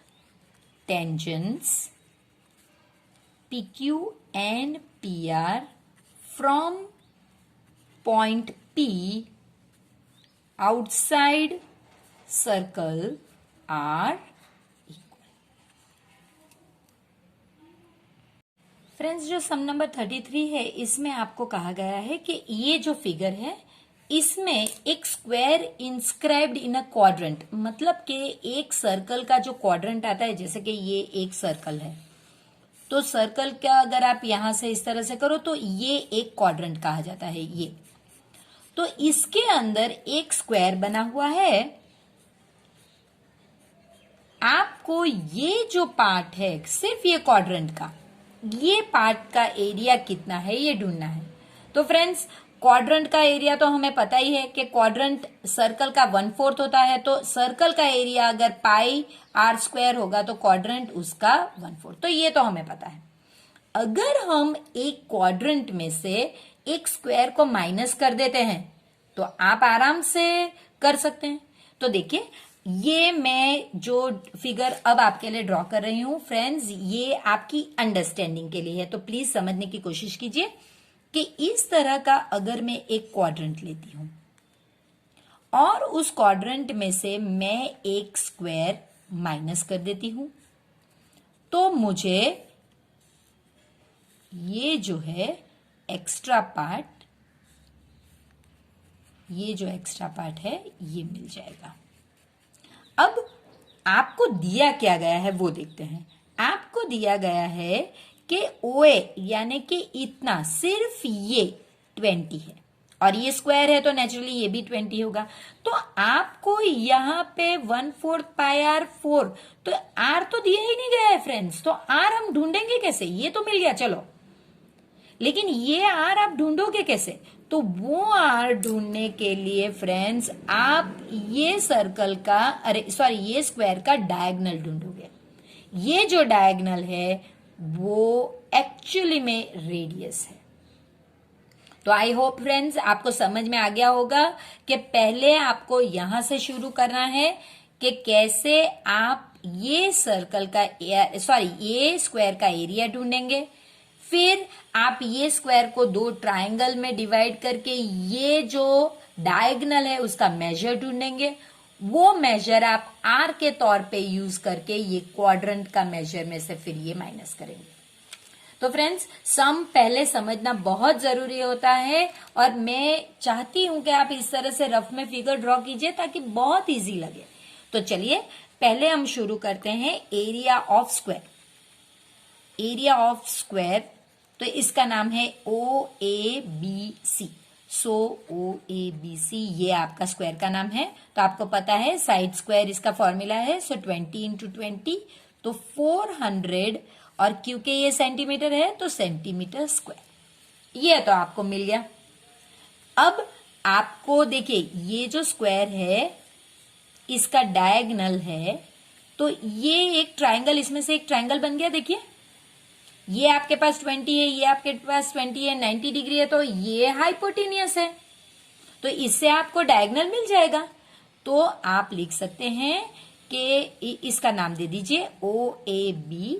tangents PQ and PR from point P outside circle are equal। Friends, जो सम नंबर 33 है इसमें आपको कहा गया है कि ये जो फिगर है इसमें एक square inscribed in a quadrant, मतलब कि एक सर्कल का जो क्वाड्रेंट आता है, जैसे कि ये एक सर्कल है तो सर्कल का अगर आप यहां से इस तरह से करो तो ये एक क्वाड्रेंट कहा जाता है। ये तो इसके अंदर एक स्क्वायर बना हुआ है। आपको ये जो पार्ट है सिर्फ ये क्वाड्रेंट का, ये पार्ट का एरिया कितना है ये ढूंढना है। तो फ्रेंड्स, क्वाड्रेंट का एरिया तो हमें पता ही है कि क्वाड्रेंट सर्कल का 1/4 होता है, तो सर्कल का एरिया अगर πr² होगा तो क्वाड्रेंट उसका 1/4, तो ये तो हमें पता है। अगर हम एक क्वाड्रेंट में से एक स्क्वायर को माइनस कर देते हैं तो आप आराम से कर सकते हैं। तो देखिए, ये मैं जो फिगर अब आपके लिए ड्रॉ कर रही हूं फ्रेंड्स, ये आपकी अंडरस्टैंडिंग के लिए है, तो प्लीज समझने की कोशिश कीजिए कि इस तरह का अगर मैं एक क्वाड्रेंट लेती हूं और उस क्वाड्रेंट में से मैं एक स्क्वायर माइनस कर देती हूं तो मुझे ये जो है एक्स्ट्रा पार्ट, ये जो एक्स्ट्रा पार्ट है ये मिल जाएगा। अब आपको दिया क्या गया है वो देखते हैं। आपको दिया गया है कि OA यानी कि इतना, सिर्फ ये 20 है और ये स्क्वायर है तो नेचुरली ये भी 20 होगा। तो आपको यहां पे 1/4 πr4, तो R तो दिया ही नहीं गया है फ्रेंड्स, तो R हम ढूंढेंगे कैसे? ये तो मिल गया चलो, लेकिन ये R आप ढूंढोगे कैसे? तो वो R ढूंढने के लिए फ्रेंड्स आप ये सर्कल का, ये स्क्वायर का डायगोनल ढूंढोगे। ये जो डायगोनल है वो एक्चुअली में रेडियस है। तो आई होप फ्रेंड्स आपको समझ में आ गया होगा कि पहले आपको यहां से शुरू करना है कि कैसे आप ये सर्कल का ये स्क्वायर का एरिया ढूंढेंगे। फिर आप ये स्क्वायर को दो ट्राइंगल में डिवाइड करके ये जो डायगोनल है उसका मेजर ढूंढेंगे। वो मेजर आप R के तौर पे यूज करके ये क्वाड्रेंट का मेजर में से फिर ये माइनस करेंगे। तो फ्रेंड्स, सम पहले समझना बहुत जरूरी होता है और मैं चाहती हूं कि आप इस तरह से रफ में फिगर ड्रॉ कीजिए ताकि बहुत इजी लगे। तो चलिए पहले हम शुरू करते हैं area of square. Area of square, तो इसका नाम है OABC। सो OABC ये आपका स्क्वायर का नाम है। तो आपको पता है साइड स्क्वायर इसका फॉर्मूला है, सो 20 × 20 तो 400, और क्योंकि ये सेंटीमीटर है तो सेंटीमीटर स्क्वायर, ये तो आपको मिल गया। अब आपको देखिए ये जो स्क्वायर है इसका डायगोनल है, तो ये एक ट्राइंगल, इसमें से एक ट्राइंगल बन गया। देखिए ये आपके पास 20 है, ये आपके पास 20 है, 90 डिग्री है, तो ये हाइपोटेनियस है, तो इससे आपको डायगोनल मिल जाएगा। तो आप लिख सकते हैं कि इसका नाम दे दीजिए OAB।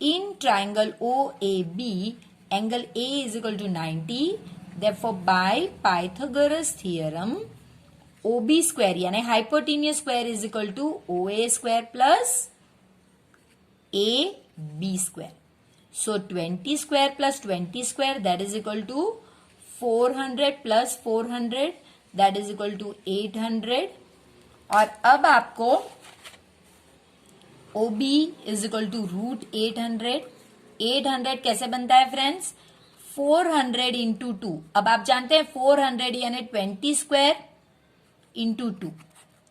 In triangle OAB angle A is equal to 90, therefore by Pythagoras theorem OB square यानी hypotenuse square is equal to OA square plus AB square. So 20 square plus 20 square that is equal to 400 plus 400 that is equal to 800 और अब आपको OB is equal to root 800। 800 कैसे बनता है friends? 400 into 2। अब आप जानते हैं 400 यानी 20 स्क्वायर इंटू 2,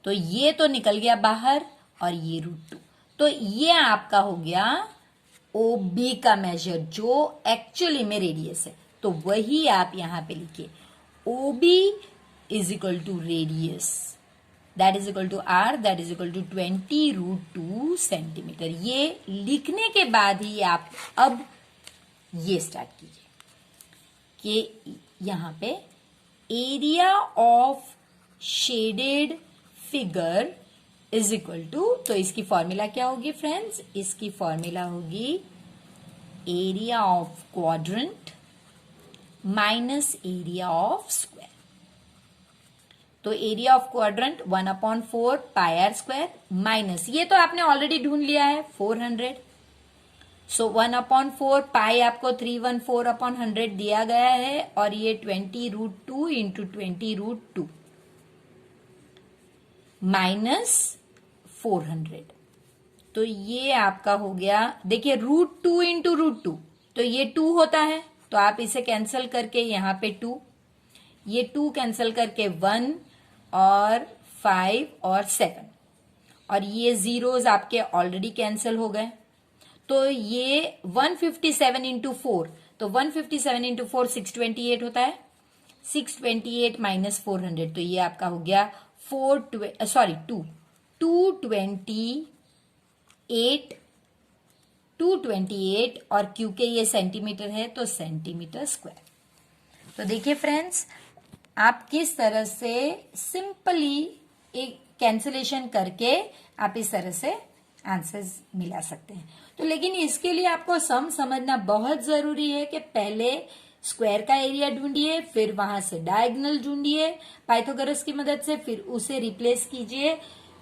तो ये तो निकल गया बाहर और ये रूट 2। तो ये आपका हो गया OB का मेजर जो एक्चुअली में रेडियस है, तो वही आप यहां पे लिखिए OB is equal to radius that is equal to R that is equal to 20 root 2 centimetre. ये लिखने के बाद ही आप अब ये स्टार्ट कीजिए कि यहां पे area of shaded figure is equal to, तो इसकी फॉर्मूला क्या होगी फ्रेंड्स? इसकी फॉर्मूला होगी area of quadrant minus area of square. तो area of quadrant 1/4 pi r square minus, ये तो आपने ऑलरेडी ढूंढ लिया है 400। सो 1/4 पाई आपको 314/100 दिया गया है और ये 20 रूट 2 इंटू 20 रूट 2 माइनस 400। तो ये आपका हो गया, देखिए रूट 2 इंटू रूट 2, तो ये 2 होता है, तो आप इसे कैंसिल करके यहां पे 2, ये 2 कैंसिल करके 1 और 5 और 7, और ये जीरोस आपके ऑलरेडी कैंसिल हो गए। तो ये 157 इंटू 4, तो 157 इंटू 4 628 होता है। 628 माइनस 400, तो ये आपका हो गया 228 और क्योंकि ये सेंटीमीटर है तो सेंटीमीटर स्क्वायर। तो देखिए फ्रेंड्स, आप किस तरह से सिंपली एक कैंसिलेशन करके आप इस तरह से आंसर्स मिला सकते हैं। तो लेकिन इसके लिए आपको सम समझना बहुत जरूरी है कि पहले स्क्वायर का एरिया ढूंढिए, फिर वहां से डायगोनल ढूंढिए पाइथागोरस की मदद से, फिर उसे रिप्लेस कीजिए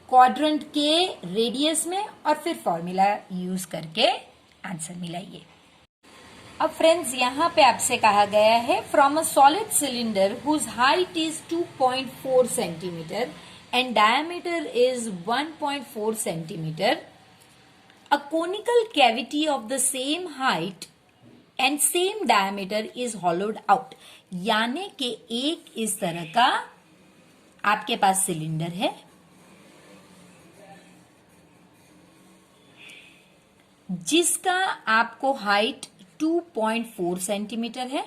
क्वाड्रेंट के रेडियस में और फिर फॉर्मूला यूज करके आंसर मिलाइए। अब फ्रेंड्स यहां पे आपसे कहा गया है from a solid cylinder whose height is 2.4 centimetre and diameter is 1.4 centimetre, a conical cavity of the same height and same diameter is hollowed out। यानी कि एक इस तरह का आपके पास सिलेंडर है जिसका आपको हाइट 2.4 सेंटीमीटर है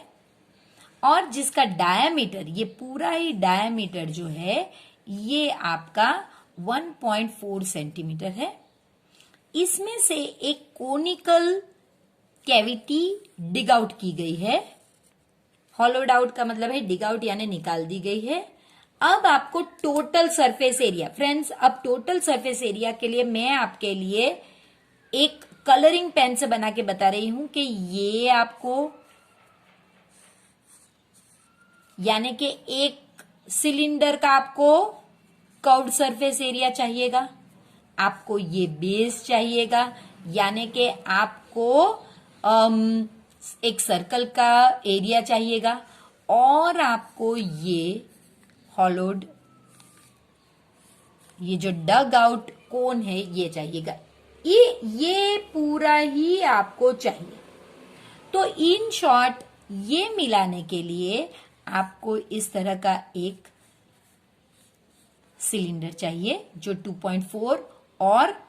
और जिसका डायमीटर, ये पूरा ही डायमीटर जो है ये आपका 1.4 सेंटीमीटर है। इसमें से एक कोनिकल कैविटी डिग आउट की गई है। हॉलोड आउट का मतलब है डिग आउट यानी निकाल दी गई है। अब आपको टोटल सरफेस एरिया, फ्रेंड्स अब टोटल सरफेस एरिया के लिए मैं आपके लिए एक कलरिंग पेन से बना के बता रही हूं कि ये आपको यानी कि एक सिलेंडर का आपको कर्व्ड सरफेस एरिया चाहिएगा, आपको ये बेस चाहिएगा, यानी कि आपको एक सर्कल का एरिया चाहिएगा और आपको ये हॉलोड, ये जो डग आउट कोन है ये चाहिएगा। ये पूरा ही आपको चाहिए। तो इन शॉर्ट ये मिलाने के लिए आपको इस तरह का एक सिलेंडर चाहिए जो 2.4 और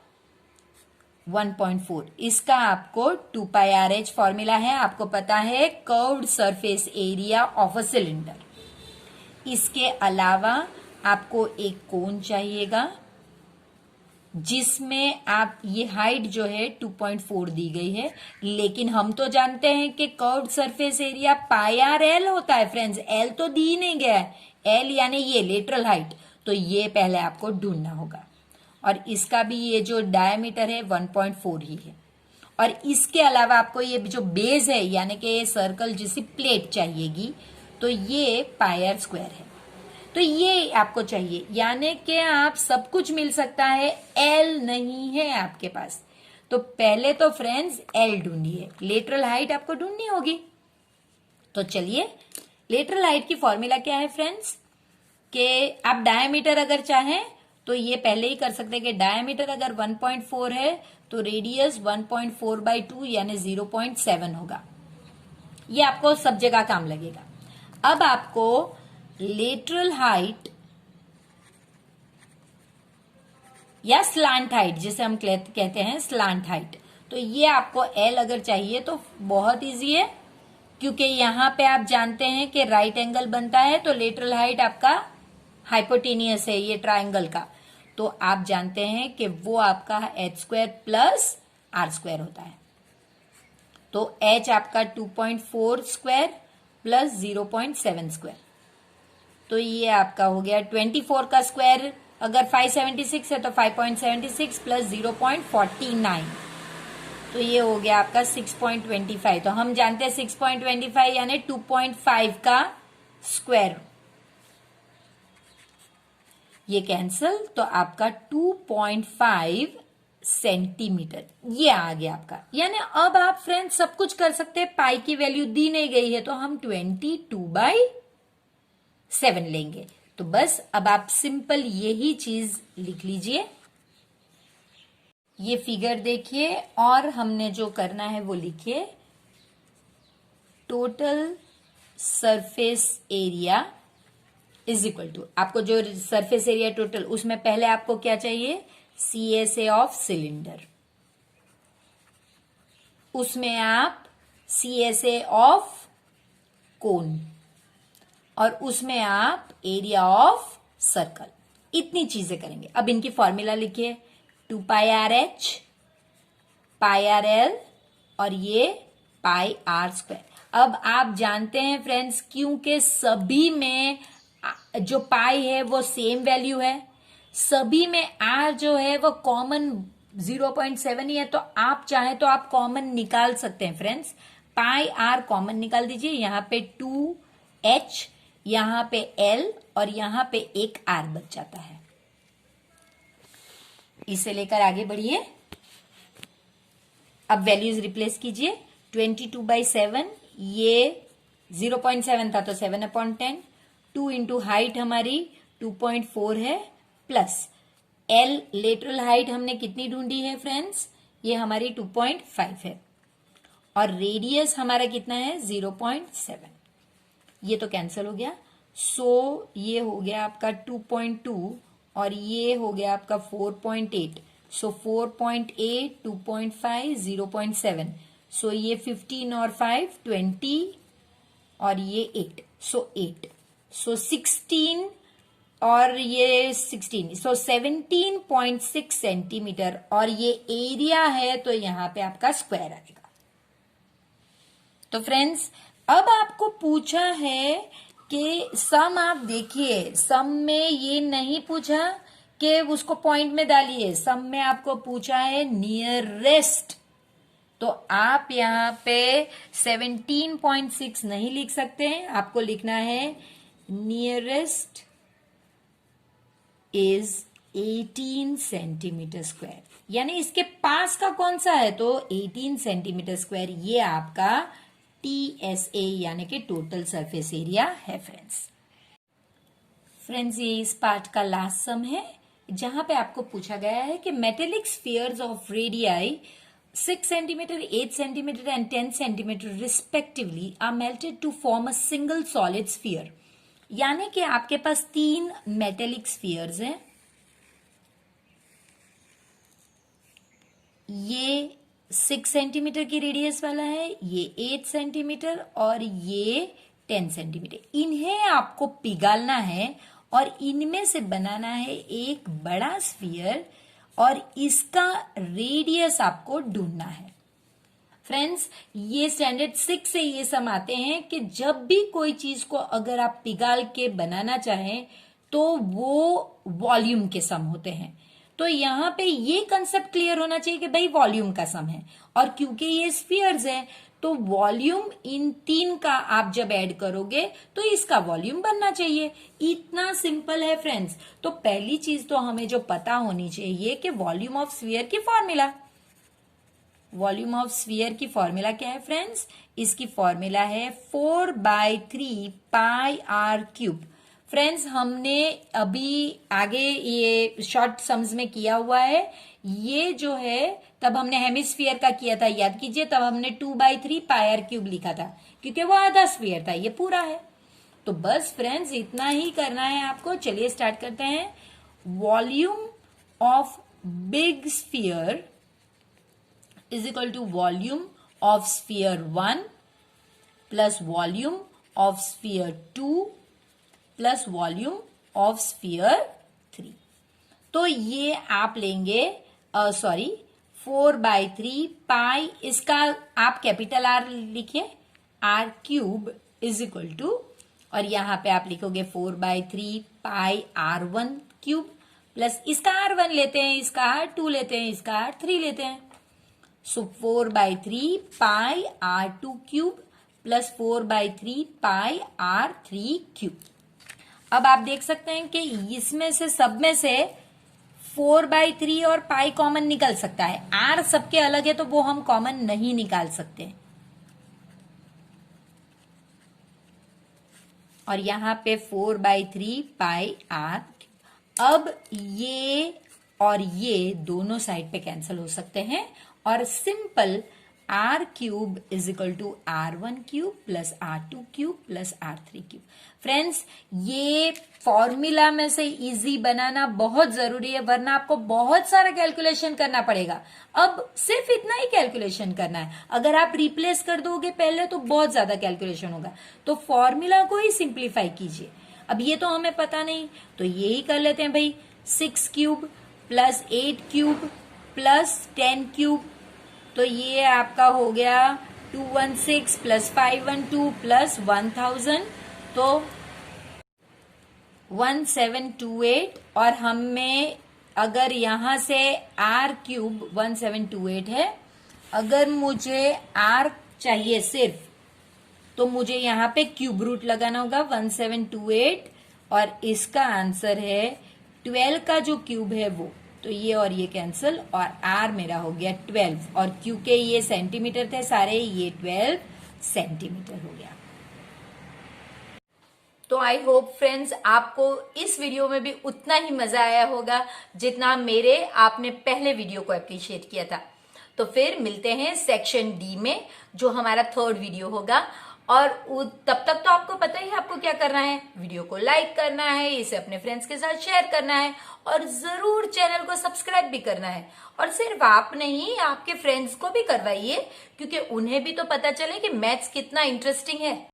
1.4, इसका आपको 2 पाई आर एच फॉर्मूला है, आपको पता है curved surface area of a cylinder. इसके अलावा आपको एक कोन चाहिएगा जिसमें आप ये हाइट जो है 2.4 दी गई है, लेकिन हम तो जानते हैं कि curved surface area pi R L होता है फ्रेंड्स, एल तो दी नहीं गया है, एल यानी ये लेटरल हाइट, तो ये पहले आपको ढूंढना होगा। और इसका भी ये जो डायमीटर है 1.4 ही है। और इसके अलावा आपको ये जो बेस है यानी कि ये सर्कल जिसे प्लेट चाहिएगी, तो ये पाई आर स्क्वायर है, तो ये आपको चाहिए। यानी कि आप सब कुछ मिल सकता है, एल नहीं है आपके पास, तो पहले तो फ्रेंड्स एल ढूंढिए, लेटरल हाइट आपको ढूंढनी होगी। तो चलिए, लेटरल हाइट की फॉर्मूला क्या है फ्रेंड्स, कि आप डायमीटर अगर चाहें तो ये पहले ही कर सकते हैं कि डायमीटर अगर 1.4 है तो रेडियस 1.4/2 यानी 0.7 होगा। ये आपको सब जगह काम लगेगा। अब आपको लेटरल हाइट या स्लांट हाइट, जिसे हम कहते हैं स्लांट हाइट, तो ये आपको एल अगर चाहिए तो बहुत इजी है, क्योंकि यहां पे आप जानते हैं कि राइट एंगल बनता है, तो लेटरल हाइट आपका हाइपोटेनियस है ये ट्राइंगल का, तो आप जानते हैं कि वो आपका h² प्लस r² होता है। तो h आपका 2.4 स्क्वायर प्लस 0.7 स्क्वायर, तो ये आपका हो गया 24 का स्क्वायर अगर 576 है तो 5.76 प्लस 0.49, तो ये हो गया आपका 6.25। तो हम जानते हैं 6.25 यानी 2.5 का स्क्वायर, ये कैंसल, तो आपका 2.5 सेंटीमीटर ये आ गया आपका। यानी अब आप फ्रेंड्स सब कुछ कर सकते हैं, पाई की वैल्यू दी नहीं गई है तो हम 22/7 लेंगे। तो बस अब आप सिंपल यही चीज लिख लीजिए। ये फिगर देखिए और हमने जो करना है वो लिखिए, total surface area is equal to, आपको जो सरफेस एरिया टोटल, उसमें पहले आपको क्या चाहिए, CSA ऑफ सिलेंडर, उसमें आप CSA ऑफ कोन, और उसमें आप एरिया ऑफ सर्कल, इतनी चीजें करेंगे। अब इनकी फॉर्मूला लिखिए, 2πRH πRL और ये πr²। अब आप जानते हैं फ्रेंड्स, क्योंकि सभी में जो पाई है वो सेम वैल्यू है, सभी में आर जो है वो कॉमन 0.7 ही है, तो आप चाहे तो आप कॉमन निकाल सकते हैं फ्रेंड्स। पाई आर कॉमन निकाल दीजिए, यहां पे 2h, यहां पे l और यहां पे एक r बच जाता है। इसे लेकर आगे बढ़िए। अब वैल्यूज रिप्लेस कीजिए, 22/7, ये 0.7 था तो 7/10, 2 इंटू हाइट हमारी 2.4 है, प्लस एल लेटरल हाइट हमने कितनी ढूंढी है फ्रेंड्स, ये हमारी 2.5 है, और रेडियस हमारा कितना है 0.7, ये तो कैंसिल हो गया। सो ये हो गया आपका 2.2 और ये हो गया आपका 4.8, सो 4.8, 2.5, 0.7, सो ये 15 और 5 20 और ये 8, सो 8, सो 16 और ये 16, सो 17.6 सेंटीमीटर, और ये एरिया है तो यहां पे आपका स्क्वायर आएगा। तो फ्रेंड्स अब आपको पूछा है कि सम, आप देखिए सम में ये नहीं पूछा कि उसको पॉइंट में डालिए, सम में आपको पूछा है नियरेस्ट, तो आप यहां पे 17.6 नहीं लिख सकते हैं, आपको लिखना है नियरेस्ट इज 18 सेंटीमीटर स्क्वायर, यानी इसके पास का कौन सा है, तो 18 सेंटीमीटर स्क्वायर, ये आपका TSA यानी कि टोटल सरफेस एरिया है फ्रेंड्स। ये इस पार्ट का लास्ट सम है, जहां पे आपको पूछा गया है कि metallic spheres of radii 6 centimetre, 8 centimetre and 10 centimetre respectively are melted to form a single solid sphere, यानी कि आपके पास 3 मेटेलिक स्फीयर्स हैं, ये 6 सेंटीमीटर की रेडियस वाला है, ये 8 सेंटीमीटर और ये 10 सेंटीमीटर, इन्हें आपको पिघालना है और इनमें से बनाना है एक बड़ा स्फीयर, और इसका रेडियस आपको ढूंढना है। फ्रेंड्स ये स्टैंडर्ड 6 से ये सम आते हैं कि जब भी कोई चीज को अगर आप पिघाल के बनाना चाहें तो वो वॉल्यूम के सम होते हैं। तो यहां पे ये कंसेप्ट क्लियर होना चाहिए कि भाई वॉल्यूम का सम है, और क्योंकि ये स्फीयर्स है तो वॉल्यूम इन 3 का आप जब ऐड करोगे तो इसका वॉल्यूम बनना चाहिए, इतना सिंपल है फ्रेंड्स। तो पहली चीज तो हमें जो पता होनी चाहिए कि वॉल्यूम ऑफ स्फीयर की फॉर्मूला, वॉल्यूम ऑफ स्फीयर की फॉर्मूला क्या है फ्रेंड्स, इसकी फॉर्मूला है 4/3 πr क्यूब। फ्रेंड्स हमने अभी आगे ये शॉर्ट सम्स में किया हुआ है। ये जो है तब हमने हेमिस्फीयर का किया था, याद कीजिए, तब हमने 2/3 पाई आर क्यूब लिखा था क्योंकि वो आधा स्फीयर था, ये पूरा है। तो बस फ्रेंड्स इतना ही करना है आपको। चलिए स्टार्ट करते हैं। Volume of big sphere is equal to volume of sphere 1 plus volume of sphere 2 plus volume of sphere 3। तो ये आप लेंगे 4/3 पाई, इसका आप कैपिटल आर लिखिए, R cube is equal to, और यहां पे आप लिखोगे 4/3 पाई R1 क्यूब प्लस इसका R1 लेते हैं, इसका R2 लेते हैं, इसका R3 लेते हैं। सो 4/3 पाई R2 क्यूब प्लस 4/3 पाई R3 क्यूब। अब आप देख सकते हैं कि इसमें से सब में से 4/3 और पाई कॉमन निकल सकता है। आर सबके अलग है तो वो हम कॉमन नहीं निकाल सकते। और यहां पे 4/3 पाई आर। अब ये और ये दोनों साइड पे कैंसिल हो सकते हैं और simple R cube is equal to R1 cube plus R2 cube plus R3 cube. Friends ये फॉर्मूला में से इजी बनाना बहुत जरूरी है, वरना आपको बहुत सारा कैलकुलेशन करना पड़ेगा। अब सिर्फ इतना ही कैलकुलेशन करना है। अगर आप रिप्लेस कर दोगे पहले तो बहुत ज्यादा कैलकुलेशन होगा, तो फॉर्मूला को ही सिंप्लीफाई कीजिए। अब ये तो हमें पता नहीं, तो ये ही कर लेते हैं भाई। 6 cube plus 8 cube plus 10 cube, तो ये आपका हो गया 216 प्लस 512 प्लस 1000, तो 1728। और हमें अगर यहां से आर क्यूब 1728 है, अगर मुझे आर चाहिए सिर्फ, तो मुझे यहां पे क्यूब रूट लगाना होगा 1728, और इसका आंसर है 12 का जो क्यूब है वो, तो ये और ये कैंसिल, और आर मेरा हो गया 12, और क्योंकि ये सेंटीमीटर थे सारे, ये 12 सेंटीमीटर हो गया। तो आई होप फ्रेंड्स आपको इस वीडियो में भी उतना ही मजा आया होगा जितना मेरे आपने पहले वीडियो को अप्रिशिएट किया था। तो फिर मिलते हैं सेक्शन डी में, जो हमारा 3rd वीडियो होगा। और तब तक तो आपको पता ही है आपको क्या करना है। वीडियो को लाइक करना है, इसे अपने फ्रेंड्स के साथ शेयर करना है, और जरूर चैनल को सब्सक्राइब भी करना है। और सिर्फ आप नहीं, आपके फ्रेंड्स को भी करवाइए, क्योंकि उन्हें भी तो पता चले कि मैथ्स कितना इंटरेस्टिंग है।